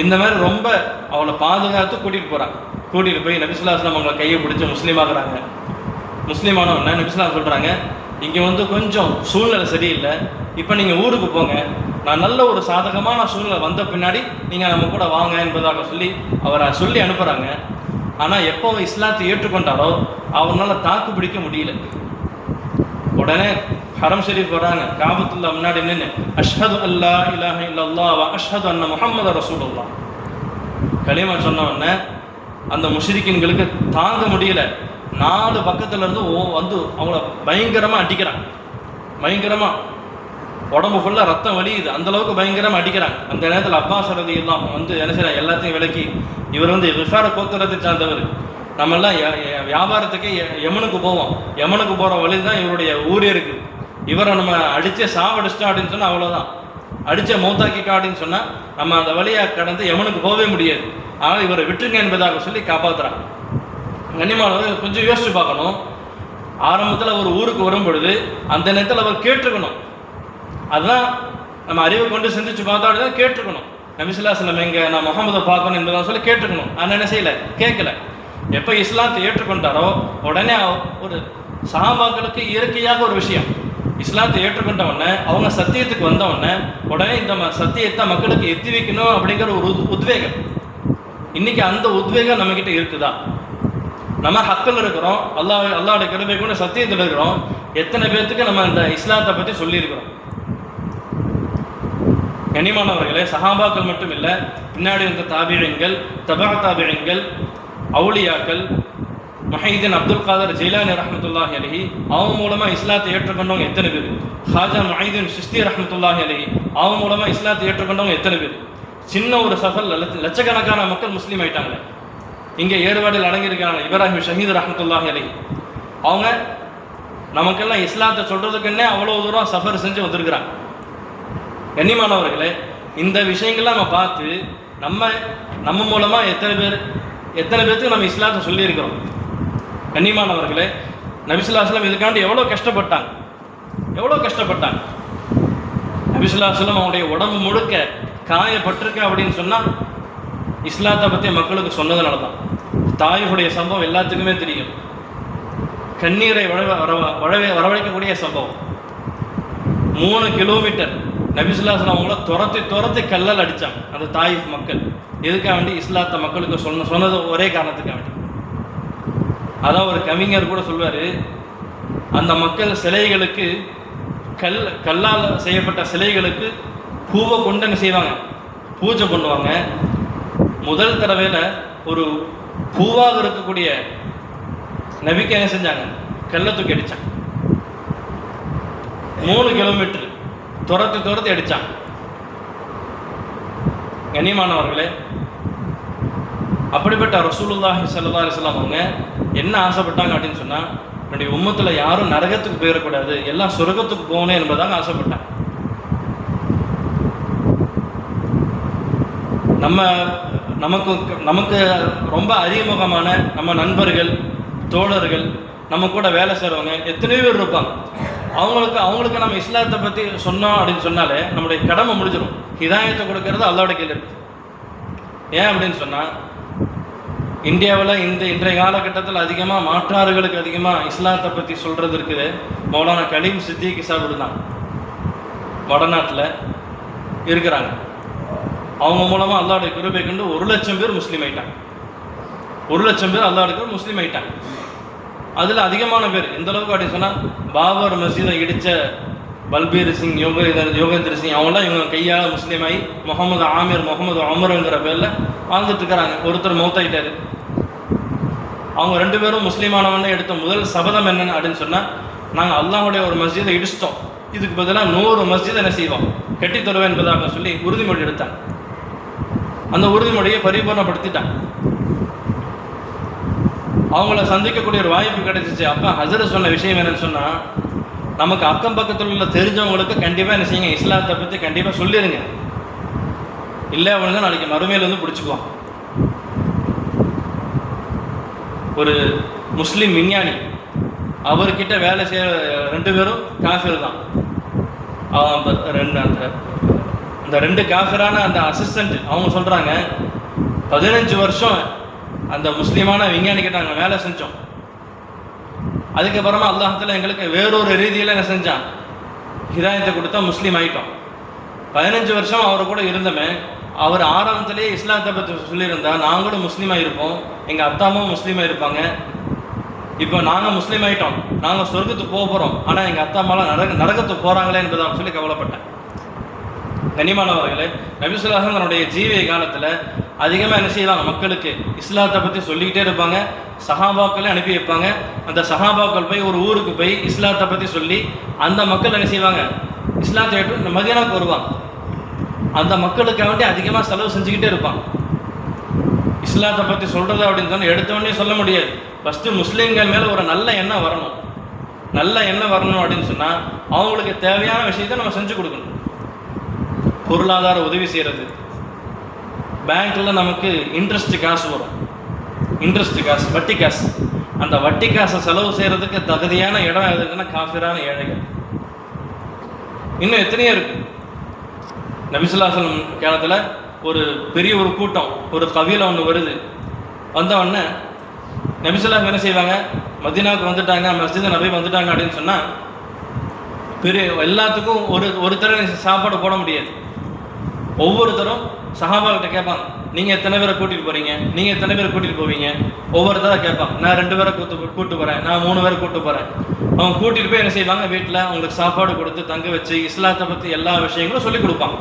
A: இந்த மாதிரி ரொம்ப அவளை பாதுகாத்து கூட்டிகிட்டு போகிறாங்க. கூட்டிகிட்டு போய் நபி ஸல்லல்லாஹு அலைஹி வஸல்லம் அவங்களை கையை பிடிச்சி முஸ்லீமாக்குறாங்க. முஸ்லீமான உடனே நபி ஸல்லல்லாஹு அலைஹி வஸல்லம் சொல்கிறாங்க, இங்கே வந்து கொஞ்சம் சூழ்நிலை சரியில்லை, இப்போ நீங்கள் ஊருக்கு போங்க, நான் நல்ல ஒரு சாதகமான சூழ்நிலை வந்த பின்னாடி நீங்கள் நம்ம கூட வாங்க என்பதாக சொல்லி அவரை சொல்லி அனுப்புகிறாங்க. ஆனால் எப்போ இஸ்லாத்தை ஏற்றுக்கொண்டாரோ அவரால் தாக்கு பிடிக்க முடியல. உடனே ஹரம் ஷரீஃப் வராங்க, காபத்துல்லா முன்னாடி நின்று அஷ்ஹது அல்லா இலாஹ இல்லல்லாஹ் வ அஷ்ஹது அன்ன முஹம்மது ரசூலுல்லாஹ் கலிமா சொன்ன உடனே அந்த முஷ்ரிக்கீன்களுக்கு தாங்க முடியல. 4 பக்கத்துல இருந்து வந்து அவங்கள பயங்கரமாக அடிக்கிறாங்க. பயங்கரமாக உடம்பு ஃபுல்லாக ரத்தம் வலியுது, அந்தளவுக்கு பயங்கரமாக அடிக்கிறாங்க. அந்த நேரத்தில் அப்பாஸ் ரலியல்லாஹு வந்து என்ன செய்யறாங்க, எல்லாத்தையும் விலக்கி, இவர் வந்து விஃபார கோத்திரத்தை சார்ந்தவர், நம்மெல்லாம் வியாபாரத்துக்கு யமனுக்கு போவோம், யமனுக்கு போகிற வழி தான் இவருடைய ஊரே இருக்குது, இவரை நம்ம அடித்தே சாவடிச்சிட்டோம் அப்படின்னு சொன்னால் அவ்வளோதான், அடித்த மௌத்தாக்கிட்டோம் அப்படின்னு சொன்னால் நம்ம அந்த வழியாக கடந்து யமனுக்கு போகவே முடியாது, ஆனால் இவரை விட்டுருங்க என்பதாக சொல்லி காப்பாற்றுறாங்க. கண்ணியமானவர் கொஞ்சம் யோசிச்சு பார்க்கணும். ஆரம்பத்தில் ஒரு ஊருக்கு வரும் பொழுது அந்த நேரத்தில் அவர் கேட்டிருக்கணும். அதுதான் நம்ம அறிவை கொண்டு சிந்திச்சு பார்த்தா தான் கேட்டிருக்கணும். நபி ஸல்லல்லாஹு அலைஹி வஸல்லம் எங்கே நான் முஹம்மதை பார்க்கணும் என்பதாக சொல்லி கேட்டிருக்கணும். ஆனால் என்ன செய்யலை, கேட்கல. எப்போ இஸ்லாத்தை ஏற்றுக்கொண்டாரோ உடனே ஒரு சஹாபாக்களுக்கு இயற்கையாக ஒரு விஷயம், இஸ்லாத்தை ஏற்றுக்கொண்ட உடனே அவங்க சத்தியத்துக்கு வந்த உடனே உடனே இந்த சத்தியத்தை மக்களுக்கு எத்தி வைக்கணும் அப்படிங்கிற ஒரு உத்வேகம். இன்னைக்கு அந்த உத்வேகம் நம்மக்கிட்ட இருக்குதா? நம்ம ஹக்கில் இருக்கிறோம், அல்லாஹ்வுடைய கிருபை கூட சத்தியத்தில் இருக்கிறோம். எத்தனை பேர்த்துக்கு நம்ம இந்த இஸ்லாத்தை பற்றி சொல்லியிருக்கிறோம்? கண்ணியமானவர்களே, சஹாபாக்கள் மட்டும் இல்லை, பின்னாடி வந்த தாபிஈன்கள், தபா தாபிஈன்கள், அவுலியாக்கள், முஹைதீன் அப்துல் காதர் ஜெயிலானி ரஹ்மத்துல்லாஹி அலைஹி அவங்க மூலமாக இஸ்லாத்தை ஏற்றுக்கொண்டவங்க எத்தனை பேர்? ஹாஜா முஹைதீன் சிஸ்தி ரஹ்மத்துல்லாஹி அலைஹி அவங்க மூலமாக இஸ்லாத்தை ஏற்றுக்கொண்டவங்க எத்தனை பேர்? சின்ன ஒரு சஃபல் லட்சக்கணக்கான மக்கள் முஸ்லீம் ஆயிட்டாங்க. இங்கே ஏற்பாடில் அடங்கியிருக்காங்க இப்ராஹிம் ஷஹீத் ரஹ்மத்துல்லாஹி அலைஹி. அவங்க நமக்கெல்லாம் இஸ்லாத்தை சொல்கிறதுக்குன்னே அவ்வளோ தூரம் சஃபர் செஞ்சு வந்திருக்கிறாங்க. கண்ணியமானவர்களே, இந்த விஷயங்கள்லாம் நம்ம பார்த்து நம்ம மூலமாக எத்தனை பேர்த்துக்கு நம்ம இஸ்லாத்தை சொல்லியிருக்கிறோம்? கண்ணியமானவர்களே, நபி ஸல்லல்லாஹு அலைஹி வஸல்லம் இதுக்காண்டி எவ்வளோ கஷ்டப்பட்டாங்க. நபி ஸல்லல்லாஹு அலைஹி வஸல்லம் அவங்களுடைய உடம்பு முழுக்க காயப்பட்டிருக்க அப்படின்னு சொன்னால் இஸ்லாத்தை பற்றி மக்களுக்கு சொன்னதுனால தான். தாயிஃபுடைய சம்பவம் எல்லாத்துக்குமே தெரியும். கண்ணீரை வரவழைக்கக்கூடிய சம்பவம். 3 கிலோமீட்டர் நபி ஸல்லல்லாஹு அலைஹி வஸல்லம் அவங்கள துரத்தி கல்லால் அடித்தாங்க அந்த தாயிஃப் மக்கள். எதுக்காக வேண்டி? இஸ்லாத்தை மக்களுக்கு சொன்னது ஒரே காரணத்துக்காக வேண்டி. அதான் ஒரு கவிஞர் கூட சொல்வார், அந்த மக்கள் சிலைகளுக்கு கல்லால் செய்யப்பட்ட சிலைகளுக்கு பூவை கொண்டு என்ன செய்வாங்க? பூஜை பண்ணுவாங்க. முதல் தடவையில் ஒரு பூவாக இருக்கக்கூடிய நபிக்கு என்ன செஞ்சாங்க? கல்லை தூக்கி அடித்தாங்க. 3 கிலோமீட்டர் துரத்தி அடித்தாங்க. கண்ணியமானவர்களே, அப்படிப்பட்ட ரசூலுல்லாஹி ஸல்லல்லாஹு அலைஹி வஸல்லம் அவங்க என்ன ஆசைப்பட்டாங்க அப்படின்னு சொன்னால், என்னுடைய உம்மத்தில் யாரும் நரகத்துக்கு போயிடக்கூடாது, எல்லாம் சொர்க்கத்துக்கு போகணும் என்பதாக ஆசைப்பட்டாங்க. நமக்கு ரொம்ப அறிமுகமான நம்ம நண்பர்கள், தோழர்கள், நம்ம கூட வேலை செய்கிறவங்க எத்தனையோ பேர் இருப்பாங்க. அவங்களுக்கு நம்ம இஸ்லாத்தை பற்றி சொன்னோம் அப்படின்னு சொன்னாலே நம்முடைய கடமை முடிஞ்சிடும். ஹிதாயத்தை கொடுக்கறது அல்லாஹ்வுடைய கையில் இருக்குது. ஏன் அப்படின்னு சொன்னால், இந்தியாவில் இன்றைய காலகட்டத்தில் அதிகமாக மாற்றார்களுக்கு அதிகமாக இஸ்லாத்தை பற்றி சொல்கிறது இருக்குது. மௌலானா கலீம் சித்திக் சாஹிப் தான் வடநாட்டில் இருக்கிறாங்க. அவங்க மூலமாக அல்லாஹ்வுடைய கிருபை கண்டு 1,00,000 பேர் முஸ்லீம் ஆயிட்டாங்க. 1,00,000 பேர் அல்லாஹ்வுடைய முஸ்லீம் ஆயிட்டாங்க. அதில் அதிகமான பேர் எந்த அளவுக்கு அப்படின்னு சொன்னால், பாபர் மஸ்ஜிதை இடித்த பல்பீர் சிங், யோகேந்திர சிங் அவங்களாம் இவங்க கையால் முஸ்லீம் ஆகி முகமது ஆமீர், முகமது அமருங்கிற பேரில் வாழ்ந்துட்டு இருக்கிறாங்க. ஒருத்தர் மௌத்தாயிட்டார். அவங்க 2 பேரும் முஸ்லீமானவன்னு எடுத்த முதல் சபதம் என்னன்னு அப்படின்னு சொன்னால், நாங்கள் அல்லாஹ்வுடைய ஒரு மஸ்ஜிதை இடிச்சிட்டோம், இதுக்கு பதிலாக 100 மஸ்ஜிதை என்ன செய்வோம், கட்டி தருவேன் என்பதாக சொல்லி உறுதிமொழி எடுத்தாங்க. அந்த உறுதிமொழியை பரிபூர்ணப்படுத்திட்டாங்க. அவங்கள சந்திக்கக்கூடிய ஒரு வாய்ப்பு கிடைச்சிச்சு. அப்போ ஹஸரத் சொன்ன விஷயம் என்னன்னு சொன்னால், நமக்கு அக்கம் பக்கத்தில் உள்ள தெரிஞ்சவங்களுக்கு கண்டிப்பாக என்ன செய்யுங்க, இஸ்லாத்தை பற்றி கண்டிப்பாக சொல்லிடுங்க. இல்லை அப்படின்னா நாளைக்கு மறுமையில் வந்து பிடிச்சிக்குவோம். ஒரு முஸ்லீம் விஞ்ஞானி, அவர்கிட்ட வேலை செய்கிற 2 பேரும் காஃபிர் தான். அந்த 2 காஃபிரான அந்த அசிஸ்டண்ட் அவங்க சொல்கிறாங்க, 15 வருஷம் அந்த முஸ்லீமான விஞ்ஞானிக்கிட்ட நாங்கள் வேலை செஞ்சோம். அதுக்கப்புறமா அல்லாஹ்தாலா எங்களுக்கு வேறொரு ரீதியில் என்ன செஞ்சான், ஹிதாயத்தை கொடுத்தா முஸ்லீம் ஆகிட்டோம். 15 வருஷம் அவர் கூட இருந்தோமே, அவர் ஆரம்பத்திலேயே இஸ்லாத்தை பற்றி சொல்லியிருந்தா நாங்களும் முஸ்லீமாக இருப்போம், எங்கள் அத்தாமும் முஸ்லீமாக இருப்பாங்க. இப்போ நாங்கள் முஸ்லீம் ஆகிட்டோம், நாங்கள் சொர்க்கத்துக்கு போக போகிறோம், ஆனால் எங்கள் அத்தாமாலாம் நரகத்துக்கு போகிறாங்களே என்பதாக சொல்லி கவலைப்பட்டேன். கண்ணியமானவர்களே, நபி ஸல்லல்லாஹு அலைஹி வஸல்லம் தன்னுடைய ஜீவிய காலத்தில் அதிகமாக என்ன செய்வாங்க, மக்களுக்கு இஸ்லாத்தை பற்றி சொல்லிக்கிட்டே இருப்பாங்க. சஹாபாக்களை அனுப்பி வைப்பாங்க. அந்த சஹாபாக்கள் போய் ஒரு ஊருக்கு போய் இஸ்லாத்தை பற்றி சொல்லி அந்த மக்கள் என்ன செய்வாங்க, இஸ்லாத்தை ஏற்று மதீனாவுக்கு வருவாங்க. அந்த மக்களுக்கு வேண்டி அதிகமாக செலவு செஞ்சுக்கிட்டே இருப்பாங்க. இஸ்லாத்தை பற்றி சொல்கிறது அப்படின்னு சொன்னால் எடுத்தவொடனே சொல்ல முடியாது. ஃபஸ்ட்டு முஸ்லீம்கள் மேலே ஒரு நல்ல எண்ணம் வரணும். நல்ல எண்ணம் வரணும் அப்படின்னு சொன்னால் அவங்களுக்கு தேவையான விஷயத்தை நம்ம செஞ்சு கொடுக்கணும். பொருளாதார உதவி செய்கிறது, பேங்க்கில் நமக்கு இன்ட்ரெஸ்ட் காசு வரும், இன்ட்ரெஸ்ட் காசு, வட்டி காசு. அந்த வட்டி காசை செலவு செய்கிறதுக்கு தகுதியான இடம் எதுக்குன்னா காஃபிரான ஏழைகள். இன்னும் எத்தனையோ இருக்குது. நபி ஸல்லல்லாஹு அலைஹி வஸல்லம் காலத்தில் ஒரு பெரிய ஒரு கூட்டம், ஒரு கவியில் ஒன்று வருது. வந்தவொடனே நபி ஸல்லல்லாஹு என்ன செய்வாங்க, மதீனாவுக்கு வந்துட்டாங்க, மஸ்ஜித் நபி வந்துட்டாங்க அப்படின்னு சொன்னால் பெரிய எல்லாத்துக்கும் ஒருத்தர சாப்பாடு போட முடியாது. ஒவ்வொருத்தரும் சஹாபாக்கிட்ட கேட்பாங்க, நீங்கள் எத்தனை பேரை கூட்டிகிட்டு போகிறீங்க, நீங்கள் எத்தனை பேரை கூட்டிகிட்டு போவீங்க, ஒவ்வொருத்தராக கேட்பாங்க. நான் 2 பேரை கூட்டு போகிறேன், நான் 3 பேரை கூட்டு போகிறேன். அவங்க கூட்டிகிட்டு போய் என்ன செய்வாங்க, வீட்டில் அவங்களுக்கு சாப்பாடு கொடுத்து தங்க வச்சு இஸ்லாத்தை பற்றி எல்லா விஷயங்களும் சொல்லிக் கொடுப்பாங்க.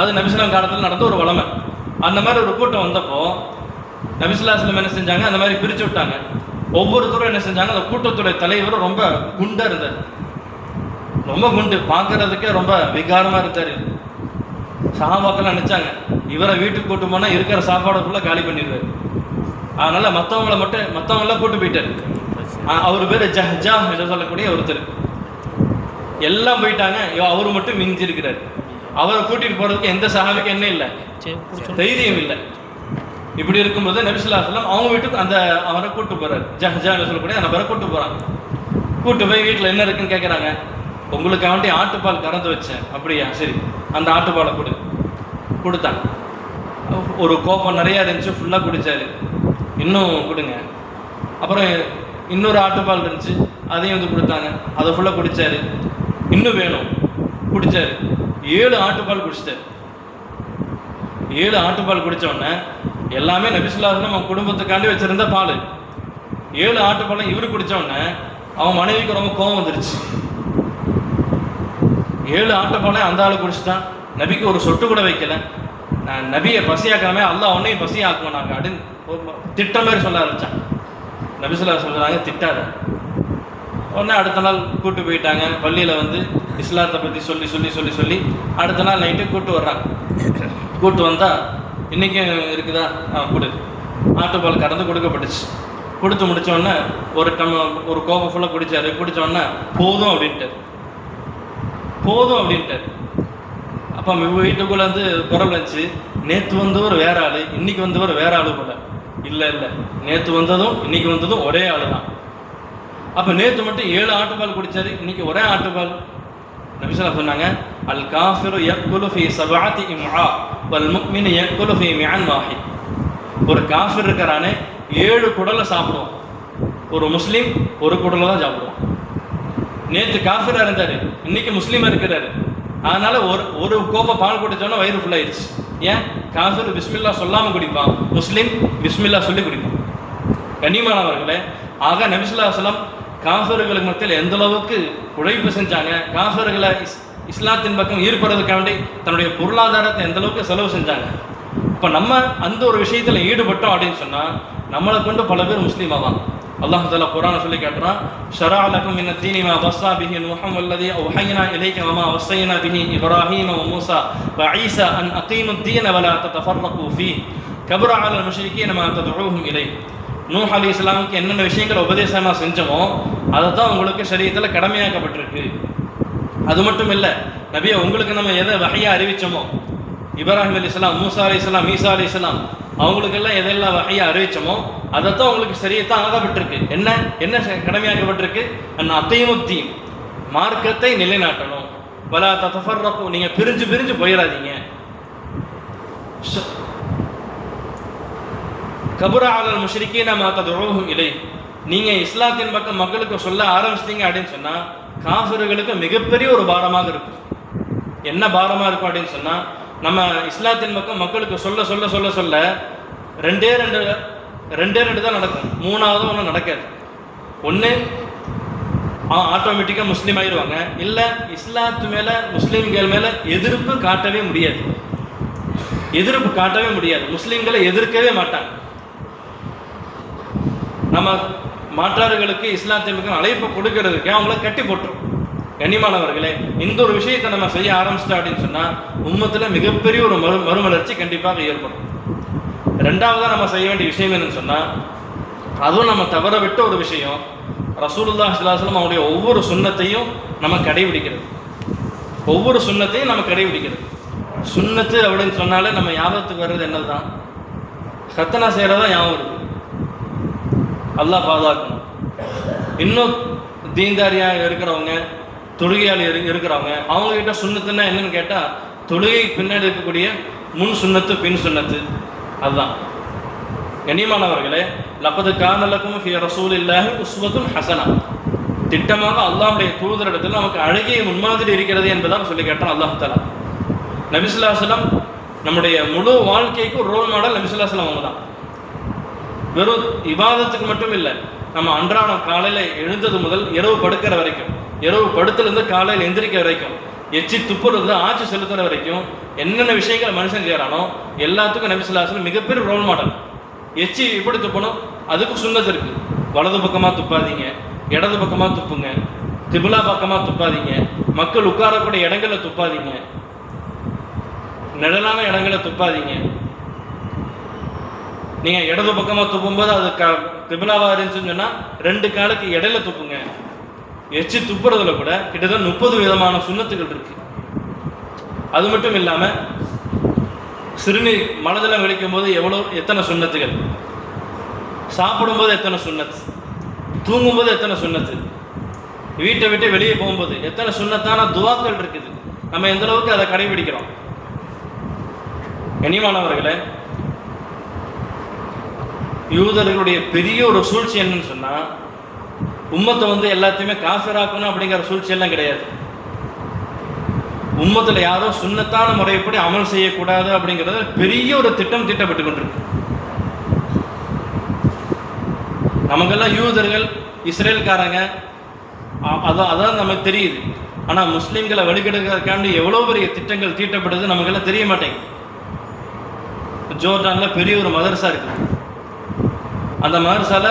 A: அது நபிஸ்லாம் காலத்தில் நடந்த ஒரு வளமை. அந்த மாதிரி ஒரு கூட்டம் வந்தப்போ நபிஸ்லாஸ்லம் என்ன செஞ்சாங்க, அந்த மாதிரி பிரித்து விட்டாங்க. ஒவ்வொருத்தரும் என்ன செஞ்சாங்க, அந்த கூட்டத்துடைய தலைவர் ரொம்ப குண்டாக இருந்தார், ரொம்ப குண்டு, பார்க்கறதுக்கே ரொம்ப விகாரமாக இருந்தார். சஹாபாக்கள் நினைச்சாங்க இவரை வீட்டுக்கு கூட்டு போனால் இருக்கிற சாப்பாடு ஃபுல்லாக காலி பண்ணிடுவார். அதனால் மற்றவங்களாம் கூட்டு போயிட்டார். அவர் பேர் ஜஹ்ஜா என்று சொல்லக்கூடிய ஒருத்தர். எல்லாம் போயிட்டாங்க, அவரு மட்டும் மிஞ்சி இருக்கிறார். அவரை கூட்டிகிட்டு போகிறதுக்கு எந்த சஹாபிக்கும் என்ன இல்லை, தைரியம் இல்லை. இப்படி இருக்கும்போது நபி ஸல்லல்லாஹு அலைஹி வஸல்லம் அவங்க வீட்டுக்கு அவரை கூட்டு போகிறார். ஜஹ்ஜா என்று சொல்லக்கூடிய அந்த பேரை கூட்டு போகிறாங்க. கூட்டு போய் வீட்டில் என்ன இருக்குன்னு கேட்குறாங்க. உங்களுக்கு அவன்ட்டு ஆட்டுப்பால் கறந்து வச்சேன். அப்படியா, சரி, அந்த ஆட்டுப்பாலை கொடுத்தாங்க. ஒரு கோப்பம் நிறையா இருந்துச்சு, ஃபுல்லாக குடித்தார். இன்னும் கொடுங்க. அப்புறம் இன்னொரு ஆட்டுப்பால் இருந்துச்சு, அதையும் வந்து கொடுத்தாங்க. அதை ஃபுல்லாக குடித்தார். இன்னும் வேணும், குடித்தார். 7 ஆட்டுப்பால் குடிச்சிட்டார். 7 ஆட்டுப்பால் குடித்தோடனே எல்லாமே நபி ஸல்லல்லாஹு அலைஹி வஸல்லம் அவன் குடும்பத்துக்காண்டி வச்சுருந்த பால். 7 ஆட்டுப்பாலும் இவர் குடித்தோடனே அவன் மனைவிக்கு ரொம்ப கோபம் வந்துருச்சு. 7 ஆட்டுப்பாலையும் அந்த ஆள் குடிச்சிட்டான், நபிக்கு ஒரு சொட்டு கூட வைக்கல. நான் நபியை பசியாக்காம அல்லாஹ் உன்னையும் பசியாக்குவோம் நாங்கள் அப்படின்னு திட்ட மாதிரி சொல்ல ஆரம்பித்தான். நபி ஸல்லல்லாஹு அலைஹி வஸல்லம் சொல்கிறாங்க, திட்டாத. உடனே அடுத்த நாள் கூட்டு போயிட்டாங்க. பள்ளியில் வந்து இஸ்லாத்தை பற்றி சொல்லி அடுத்த நாள் நைட்டு கூட்டு வர்றாங்க. கூட்டு வந்தால் இன்றைக்கும் இருக்குதா, கொடு. ஆட்டுப்பால் கறந்து கொடுக்கப்பட்டுச்சு. கொடுத்து முடித்தோடனே ஒரு கோப்பை ஃபுல்லாக குடித்தார். குடித்தோடனே போதும் அப்படின்ட்டு. அப்போ வீட்டுக்குள்ளே வந்து குரல் வச்சு, நேற்று வந்தவர் வேற ஆள், இன்னைக்கு வந்தவர் வேற ஆள் போல. இல்லை, நேற்று வந்ததும் இன்னைக்கு வந்ததும் ஒரே ஆள் தான். அப்போ நேற்று மட்டும் 7 ஆட்டுப்பால் குடித்தார், இன்னைக்கு ஒரே ஆட்டுப்பால். நபி ஸல்லல்லாஹு சொன்னாங்க, அல் காஃபிரு யக்குலு ஃபீ சபஅத்தி இம்ஆ வல் முஃமினு யக்குலு ஃபீ மிஅன் வாஹித். ஒரு காஃபிர் இருக்கிறானே 7 குடலை சாப்பிடுவான், ஒரு முஸ்லீம் ஒரு குடலை தான் சாப்பிடுவான். நேற்று காஃபிராக இருந்தார், இன்னைக்கு முஸ்லீமாக இருக்கிறாரு. அதனால ஒரு கோப்பை பால் குடித்தோன்னா வயிறு ஃபுல்லாகிடுச்சு. ஏன்? காஃபிர் பிஸ்மில்லா சொல்லாமல் குடிப்பான், முஸ்லீம் பிஸ்மில்லா சொல்லி குடிப்பான். கண்ணியமானவர்களே, ஆக நபி ஸல்லல்லாஹு அலைஹி வஸல்லம் காஃபிர்களுக்கு மத்தியில் எந்த அளவுக்கு உழைப்பு செஞ்சாங்க, காஃபிர்களை இஸ்லாத்தின் பக்கம் ஈடுபடுறதுக்காண்டி தன்னுடைய பொருளாதாரத்தை எந்த அளவுக்கு செலவு செஞ்சாங்க. இப்போ நம்ம அந்த ஒரு விஷயத்தில் ஈடுபட்டோம் அப்படின்னு சொன்னால் நம்மளை கொண்டு பல பேர் முஸ்லீம் ஆவாங்க. அல்லாஹ் தஆலா குர்ஆனை சொல்லி காட்டுறான், ஷரஅ லக்கும் மின தீனி மா வஸ்ஸா பிஹி நூஹன் வல்லதி அவ்ஹைனா இலைக வமா வஸ்ஸைனா பிஹி இப்ராஹீம வ மூஸா வ ஈஸா அன் அகீமுத் தீன வ லா ததஃபர்ரகு ஃபீஹ் கபர அலல் முஷ்ரிகீன மா ததுஊஹும் இலை. நூஹ் அலைஹிஸ்ஸலாமுக்கு என்னென்ன விஷயங்களை உபதேசமாக செஞ்சோமோ அதை தான் உங்களுக்கு ஷரீஅத்தில் கடமையாக்கப்பட்டிருக்கு. அது மட்டும் இல்லை, நபியை உங்களுக்கு நம்ம எதை வஹையாக அறிவித்தோமோ, இப்ராஹிம் அலைஹிஸ்ஸலாம், மூஸா அலைஹிஸ்ஸலாம், ஈஸா அலைஹிஸ்ஸலாம் அவங்களுக்கெல்லாம் எதெல்லாம் வஹையாக அறிவித்தோமோ அதைத்தான் உங்களுக்கு ஷரீஅத்தாக ஆகப்பட்டிருக்கு. என்ன கடமையாக்கப்பட்டிருக்கு? அத்தையுமுத்தீன், மார்க்கத்தை நிலைநாட்டணும். வலா ததஃபர்ரகு, நீங்கள் பிரிஞ்சு போயிடாதீங்க. கபர அலல் முஷ்ரிகீன மா ததுஊஹும் இலை. நீங்கள் இஸ்லாத்தின் பக்கம் மக்களுக்கு சொல்ல ஆரம்பிச்சிட்டீங்க அப்படின்னு சொன்னால் காஃபிர்களுக்கு மிகப்பெரிய ஒரு பாரமாக இருக்கும். என்ன பாரமாக இருக்கும் அப்படின்னு சொன்னால், நம்ம இஸ்லாத்தின் பக்கம் மக்களுக்கு சொல்ல ரெண்டே ரெண்டு தான் நடக்கும், மூணாவது ஒன்றும் நடக்காது. ஒன்று ஆட்டோமேட்டிக்காக முஸ்லீம் ஆயிடுவாங்க, இல்லை இஸ்லாத்து மேலே முஸ்லீம்கள் மேலே எதிர்ப்பு காட்டவே முடியாது. முஸ்லீம்களை எதிர்க்கவே மாட்டாங்க. நம்ம மாற்றார்களுக்கு இஸ்லாத்தின் பக்கம் அழைப்பு கொடுக்கறதுக்கு அவங்கள கட்டி போட்டுரும். கண்ணியமானவர்களே, இந்த ஒரு விஷயத்தை நம்ம செய்ய ஆரம்பிச்சிட்டோம் அப்படின்னு சொன்னால் உம்மத்தில் மிகப்பெரிய ஒரு மறுமலர்ச்சி கண்டிப்பாக ஏற்படும். ரெண்டாவதாக நம்ம செய்ய வேண்டிய விஷயம் என்னன்னு சொன்னால், அதுவும் நம்ம தவற விட்ட ஒரு விஷயம், ரசூலுல்லாஹி ஸல்லல்லாஹு அலைஹி வஸல்லம் அவருடைய ஒவ்வொரு சுன்னத்தையும் நம்ம கடைபிடிக்கிறது. சுன்னத்து அப்படின்னு சொன்னாலே நம்ம ஞாபகத்துக்கு வர்றது என்னதுதான்? சத்தனா செய்கிறதா ஞாபகம் வருது. அல்லாஹ் பாதுகாக்கணும். இன்னும் தீன்தாரியாக இருக்கிறவங்க, தொழுகையாளி இருக்கிறவங்க, அவங்ககிட்ட சுன்னத்துன்னா என்னன்னு கேட்டால், தொழுகை பின்னாடி இருக்கக்கூடிய முன் சுன்னத்து பின் சுன்னத்து, அதுதான். கண்ணியமானவர்களே, லக்கது கான லக்கும் ஃபீ ரசூலில்லாஹி உஸ்வத்துன் ஹஸனா, திட்டமாக அல்லாஹ்வுடைய தூதரிடத்தில் நமக்கு அழகிய முன்மாதிரி இருக்கிறது என்பதாக சொல்லி கேட்டான் அல்லாஹ் தஆலா. நபி ஸல்லல்லாஹு அலைஹி வஸல்லம் நம்முடைய முழு வாழ்க்கைக்கு ஒரு ரோல் மாடல் நபி ஸல்லல்லாஹு அலைஹி வஸல்லம் அவங்க தான். வெறும் இபாதத்துக்கு மட்டும் இல்லை, நம்ம அன்றாடம் காலையில் எழுந்தது முதல் இரவு படுக்கிற வரைக்கும், இரவு படுத்துலேருந்து காலையில் எந்திரிக்க வரைக்கும், எச்சி துப்புறது ஆட்சி செலுத்துற வரைக்கும் என்னென்ன விஷயங்கள் மனுஷன் செய்கிறானோ எல்லாத்துக்கும் நபி ஸல்லல்லாஹு அலைஹி வஸல்லம் மிகப்பெரிய ரோல் மாடல். எச்சி எப்படி துப்பணும், அதுக்கு சுன்னத் இருக்கு. வலது பக்கமாக துப்பாதீங்க, இடது பக்கமாக துப்புங்க, திபுலா பக்கமாக துப்பாதீங்க, மக்கள் உட்காரக்கூடிய இடங்களில் துப்பாதீங்க, நிழலான இடங்களை துப்பாதீங்க. நீங்கள் இடது பக்கமாக துப்பும்போது அது திபுலாவாக இருந்துச்சுன்னு சொன்னால் 2 காலுக்கு இடையில துப்புங்க. எச்சி துப்புறதுல கூட கிட்டத்தட்ட 30 விதமான சுண்ணத்துகள் இருக்கு. அது மட்டும் இல்லாமல் சிறுநீர் மனதில் விழிக்கும் போது எத்தனை சுண்ணத்துகள், சாப்பிடும்போது எத்தனை சுண்ணத்து, தூங்கும்போது எத்தனை சுண்ணத்து, வீட்டை விட்டு வெளியே போகும்போது எத்தனை சுண்ணத்தான துவாக்கள் இருக்குது. நம்ம எந்த அளவுக்கு அதை கடைபிடிக்கிறோம்? கண்ணியமானவர்களே, யூதர்களுடைய பெரிய ஒரு சூழ்ச்சி என்னன்னு சொன்னால், உம்மத்தை எல்லாத்தையுமே காஃபிராக்கணும் அப்படிங்கிற சூழ்ச்சி எல்லாம் கிடையாது. உம்மத்தில் யாரும் சுன்னத்தான முறைப்படி அமல் செய்யக்கூடாது அப்படிங்கிறது பெரிய ஒரு திட்டம் தீட்டப்பட்டு கொண்டிருக்கு. நமக்கெல்லாம் யூதர்கள், இஸ்ரேல்காரங்க அதான் நமக்கு தெரியுது. ஆனால் முஸ்லீம்களை வழிகெடுக்கிறதுக்காண்டி எவ்வளோ பெரிய திட்டங்கள் தீட்டப்படுது நமக்கெல்லாம் தெரிய மாட்டேங்குது. ஜோர்டானில் பெரிய ஒரு மதரசா இருக்குது. அந்த மதரசால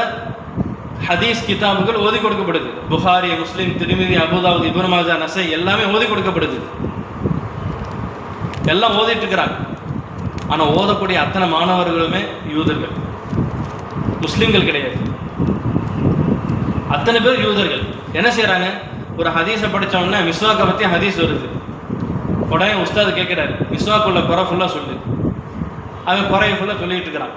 A: ஹதீஸ் கிதாபுகள் ஓதி கொடுக்கப்படுது. புகாரி, முஸ்லீம், திருமிதி, அபூதாவுத், இப்னு மாஜா, நஸை எல்லாமே ஓதி கொடுக்கப்படுது. எல்லாம் ஓதிட்டு இருக்கிறாங்க. ஆனால் ஓதக்கூடிய அத்தனை மாணவர்களுமே யூதர்கள், முஸ்லீம்கள் கிடையாது. அத்தனை பேர் யூதர்கள். என்ன செய்கிறாங்க? ஒரு ஹதீஸை படித்தோம்னா மிஸ்வாக்கை பற்றி ஹதீஸ் வருது. உடனே உஸ்தாது கேட்குறாரு, மிஸ்வாக்குள்ள குறை ஃபுல்லாக சொல்லு. அவன் குறைய ஃபுல்லாக சொல்லிட்டு இருக்கிறான்.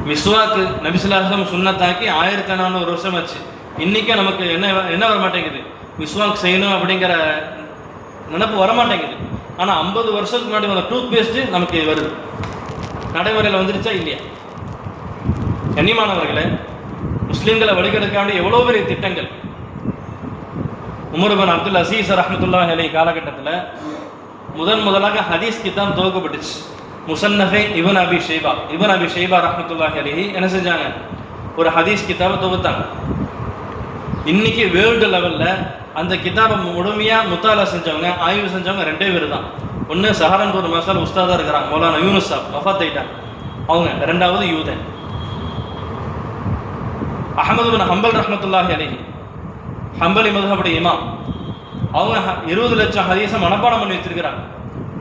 A: மிஸ்வாக்கு நபி ஸல்லல்லாஹு அலைஹி வஸல்லம் சுன்னத்தாக்கி 1400 வருஷம் ஆச்சு. இன்றைக்கே நமக்கு என்ன வர மாட்டேங்குது? மிஸ்வாக் செய்யணும் அப்படிங்கிற நினப்பு வரமாட்டேங்குது. ஆனால் 50 வருஷத்துக்கு முன்னாடி வந்த டூத் பேஸ்ட்டு நமக்கு வருது. நடைமுறையில் வந்துருச்சா இல்லையா? கண்ணியமானவர்களே, முஸ்லீம்களை வழிகெடுக்காண்டி எவ்வளோ பெரிய திட்டங்கள். உமர் பின் அப்துல் அசீஸ் ரஹ்மத்துல்லாஹி அலைஹி காலகட்டத்தில் முதலாக ஹதீஸ் கிதாப் துவக்கப்பட்டுச்சு. முசன்னஃபே இப்னு அபி ஷைபா ரஹ்மத்துல்லாஹி அலைஹி என்ன செஞ்சாங்க? ஒரு ஹதீஸ் கிதாபை தொகுத்தாங்க. இன்னைக்கு வேர்ல்டு லெவலில் அந்த கிதாபை முழுமையாக முத்தாலா செஞ்சவங்க, ஆய்வு செஞ்சவங்க 2 பேர் தான். ஒன்று சஹரன்பூர் மசால் உஸ்தாதாக இருக்கிறாங்க, மௌலானா யூனுஸ் சாப், வஃபாத் ஆயிட்டாங்க அவங்க. 2வது யூதன் அஹமது பின் ஹம்பல் ரஹ்மத்துல்லாஹி அலைஹி, ஹம்பலி மதுஹபுடைய இமாம். அவங்க 20 லட்சம் ஹதீஸை மனப்பாடம் பண்ணி வச்சிருக்கிறாங்க.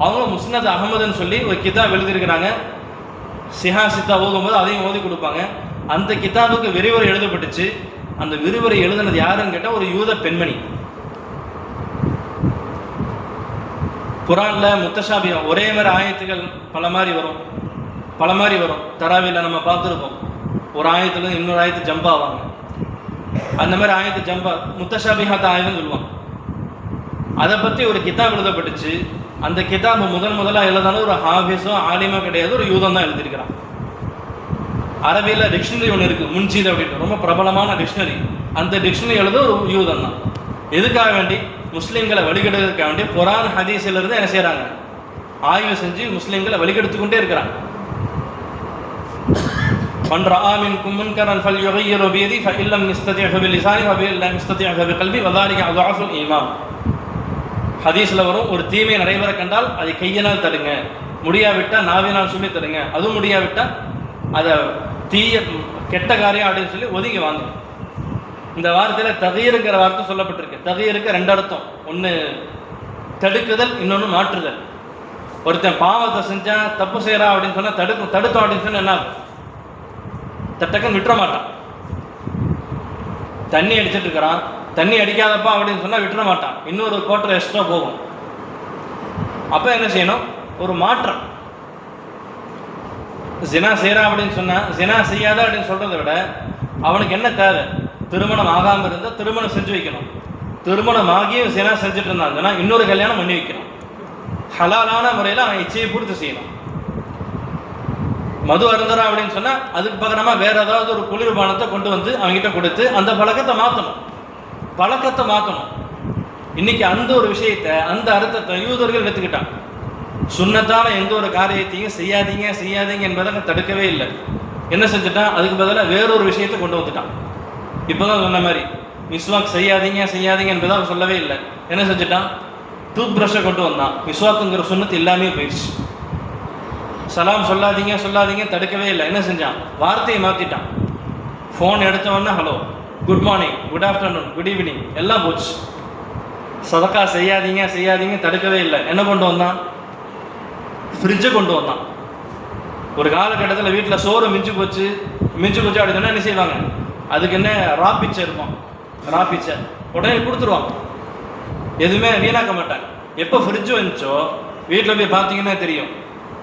A: அவங்க முஸ்னத் அஹமதுன்னு சொல்லி ஒரு கிதாப் எழுதியிருக்கிறாங்க. சிஹா சித்தா ஓதும்போது அதையும் ஓதி கொடுப்பாங்க. அந்த கிதாபுக்கு விரிவுரை எழுதப்பட்டுச்சு. அந்த விரிவுரை எழுதுனது யாருன்னு கேட்டால் ஒரு யூத பெண்மணி. குரானில் முத்தஷாபியா ஒரே மாதிரி ஆயத்துகள் பல மாதிரி வரும். தராவியில் நம்ம பார்த்துருக்கோம். ஒரு ஆயத்துல இன்னொரு ஆயத்து ஜம்ப் ஆவாங்க. அந்த மாதிரி ஆயத்து ஜம்பா முத்தஷாபிஹாத் ஆயுதம் சொல்லுவாங்க. அதை பற்றி ஒரு கிதாப் எழுதப்பட்டுச்சு. அந்த கிதாப் முதலாக எழுதான ஒரு ஹாஃபிஸோ ஆலிமா கிடையாது, ஒரு யூதம் தான் எழுதியிருக்கிறான். அரபியில் டிக்ஷனரி ஒன்று இருக்குது, முன்சீத் அப்படின்னு, ரொம்ப பிரபலமான டிக்ஷனரி. அந்த டிக்ஷனரி எழுத ஒரு யூதம் தான். எதுக்காக வேண்டி? முஸ்லீம்களை வழிகெடுக்க வேண்டி குரான் ஹதீஸிலிருந்து என்ன செய்கிறாங்க? ஆய்வு செஞ்சு முஸ்லீம்களை வழிகெடுத்துக்கொண்டே இருக்கிறாங்க. من رأى منكم منكرا فليغيره بيده فإن لم يستطع فبلسانه وإن لم يستطع فبقلبه وذلك أضعف الإيمان. ஹதீஸில் வரும், ஒரு தீமை நடைபெற கண்டால் அதை கையினால் தடுங்க, முடியாவிட்டால் நாவினால் சொல்லி தடுங்க, அதுவும் முடியாவிட்டால் அதை கெட்ட காரியம் அப்படின்னு சொல்லி ஒதுங்கி வாங்க. இந்த வார்த்தையில் தகீருங்கிற வார்த்தை சொல்லப்பட்டிருக்கு. தகீருக்கு 2 அர்த்தம். ஒன்று தடுக்குதல், இன்னொன்று மாற்றுதல். ஒருத்தன் பாவத்தை செஞ்சான், தப்பு செய்கிறான் அப்படின்னு சொன்னால் தடுத்தோம் அப்படின்னு சொன்னால் என்ன ஆகும்? தட்டக்கன் விட்டுற மாட்டான். தண்ணி அடிச்சுட்டு இருக்கிறான், தண்ணி அடிக்காதப்பா அப்படின்னு சொன்னால் விட்டுற மாட்டான். இன்னொரு கோட்டரை எக்ஸ்ட்ரா போகும். அப்போ என்ன செய்யணும்? ஒரு மாற்றம். ஜினா செய்கிறான் அப்படின்னு சொன்னால் ஜினா செய்யாத அப்படின்னு சொல்கிறத விட அவனுக்கு என்ன தேவை? திருமணம் ஆகாமல் இருந்தால் திருமணம் செஞ்சு வைக்கணும். திருமணம் ஆகியும் ஜினா செஞ்சுட்டு இருந்தாங்கன்னா இன்னொரு கல்யாணம் பண்ணி வைக்கணும். ஹலாலான முறையில் அவன் இச்சையை பூர்த்தி செய்யணும். மது அருந்தரா அப்படின்னு சொன்னால் அதுக்கு பகரமாக வேறு ஏதாவது ஒரு குளிர்பானத்தை கொண்டு வந்து அவங்ககிட்ட கொடுத்து அந்த பழக்கத்தை மாற்றணும். இன்னைக்கு அந்த ஒரு விஷயத்தை, அந்த அர்த்தத்தை யூதர்கள் எடுத்துக்கிட்டாங்க. சுன்னத்தான எந்த ஒரு காரியத்தையும் செய்யாதீங்க என்பதை தடுக்கவே இல்லை. என்ன செஞ்சுட்டான்? அதுக்கு பதிலாக வேறொரு விஷயத்தை கொண்டு வந்துட்டான். இப்போதான் சொன்ன மாதிரி மிஸ்வாக் செய்யாதீங்க என்பதாக சொல்லவே இல்லை. என்ன செஞ்சுட்டான்? டூத் ப்ரஷ்ஷை கொண்டு வந்தான். மிஸ்வாக்குங்கிற சுன்னத்து எல்லாமே போயிடுச்சு. சலாம் சொல்லாதீங்க தடுக்கவே இல்லை. என்ன செஞ்சான்? வார்த்தையை மாற்றிட்டான். ஃபோன் எடுத்தவொடனே hello, good morning, good afternoon, good evening எல்லாம் போச்சு. சதக்கா செய்யாதீங்க தடுக்கவே இல்லை. என்ன கொண்டு வந்தான்? ஃப்ரிட்ஜை கொண்டு வந்தான். ஒரு காலகட்டத்தில் வீட்டில் சோறு மிஞ்சு போச்சு அப்படி சொன்னால் என்ன செய்வாங்க? அதுக்கு என்ன ராப்பிச்சை இருக்கும், ராப்பிச்சை உடனே கொடுத்துருவாங்க. எதுவுமே வீணாக்க மாட்டாங்க. எப்போ ஃப்ரிட்ஜு வந்துச்சோ வீட்டில் போய் பார்த்தீங்கன்னா தெரியும்,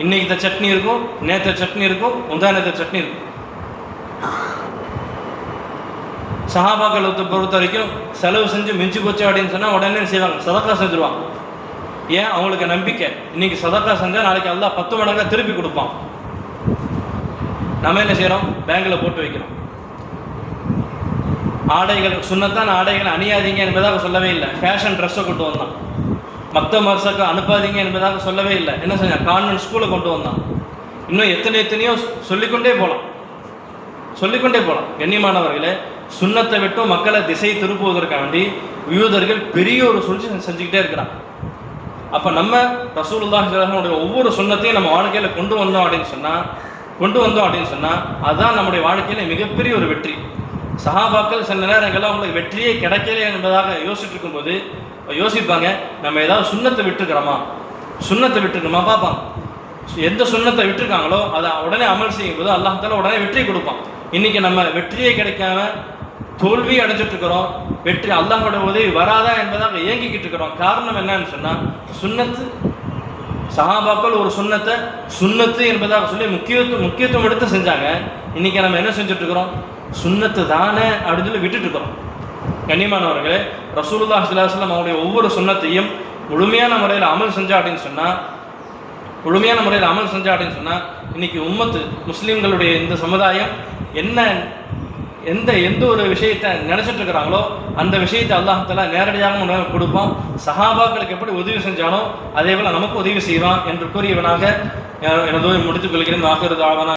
A: இன்னைக்கு சட்னி இருக்கும், நேற்று சட்னி இருக்கும், முந்தானத்த சட்னி இருக்கும். சஹாபாக்களை பொறுத்த வரைக்கும் செலவு செஞ்சு மிஞ்சு போச்சு அப்படின்னு சொன்னால் உடனே செய்வாங்க, சதக்கா செஞ்சுருவாங்க. ஏன்? அவங்களுக்கு நம்பிக்கை, இன்னைக்கு சதக்கா செஞ்சால் நாளைக்கு அல்லாஹ் 10 மடங்காக திருப்பி கொடுப்பான். நம்ம என்ன செய்கிறோம்? பேங்கில் போட்டு வைக்கிறோம். ஆடைகள் சுன்னத்தான ஆடைகளை அணியாதீங்க என்பதாக சொல்லவே இல்லை. ஃபேஷன் ட்ரெஸ்ஸை கொண்டு வந்தான். மக்தப் மர்சக்கு அனுப்பாதீங்க என்பதாக சொல்லவே இல்லை. என்ன செஞ்சான்? கான்வென்ட் ஸ்கூலை கொண்டு வந்தான். இன்னும் எத்தனையோ சொல்லிக்கொண்டே போகலாம். கண்ணியமானவர்களே, சுன்னத்தை விட்டும் மக்களை திசை திருப்புவதற்காண்டி யூதர்கள் பெரிய ஒரு சூழ்ச்சி செஞ்சுக்கிட்டே இருக்கிறான். அப்போ நம்ம ரசூலுல்லாஹி ஸல்லல்லாஹு அலைஹி வஸல்லம் ஒவ்வொரு சுன்னத்தையும் நம்ம வாழ்க்கையில் கொண்டு வந்தோம் அப்படின்னு சொன்னால் அதுதான் நம்முடைய வாழ்க்கையில் மிகப்பெரிய ஒரு வெற்றி. சஹாபாக்கள் சில நேரங்களில் அவங்களுக்கு வெற்றியே கிடைக்கல என்பதாக யோசிச்சுட்டு இருக்கும்போது யோசிப்பாங்க, நம்ம ஏதாவது சுன்னத்தை விட்டுருக்கோமா பார்ப்பாங்க. எந்த சுன்னத்தை விட்டுருக்காங்களோ அதை உடனே அமல் செய்யும் போது அல்லாஹ் தஆலா உடனே வெற்றி கொடுப்பான். இன்னைக்கு நம்ம வெற்றியே கிடைக்காம தோல்வி அடைஞ்சிட்டு இருக்கிறோம். வெற்றி அல்லாஹோட உதவி வராதா என்பதாக ஏங்கிக்கிட்டு இருக்கிறோம். காரணம் என்னன்னு சொன்னால், சுன்னத்து சஹாபாக்கள் ஒரு சுன்னத்து என்பதாக சொல்லி முக்கியத்துவம் எடுத்து செஞ்சாங்க. இன்னைக்கு நம்ம என்ன செஞ்சுட்டு இருக்கிறோம்? சுன்னத்து தானே அப்படின்னு சொல்லி விட்டுட்டு இருக்கிறோம். கண்ணியமானவர்களே, ரசூலுல்லாஹி ஸல்லல்லாஹு அலைஹி வஸல்லம் அவருடைய ஒவ்வொரு சுன்னத்தையும் முழுமையான முறையில் அமல் செஞ்சா அப்படின்னு சொன்னால் இன்னைக்கு உம்மத்து முஸ்லீம்களுடைய இந்த சமுதாயம் எந்த ஒரு விஷயத்தை நினைச்சிட்டு இருக்கிறாங்களோ அந்த விஷயத்தை அல்லாஹ் தஆலா நேரடியாக கொடுப்பான். சஹாபாக்களுக்கு எப்படி உதவி செஞ்சாலும் அதே போல நமக்கு உதவி செய்வான் என்று கூறியவனாக எனது முடித்துக் கொள்கிறேன். ஆகிரு தாவானா.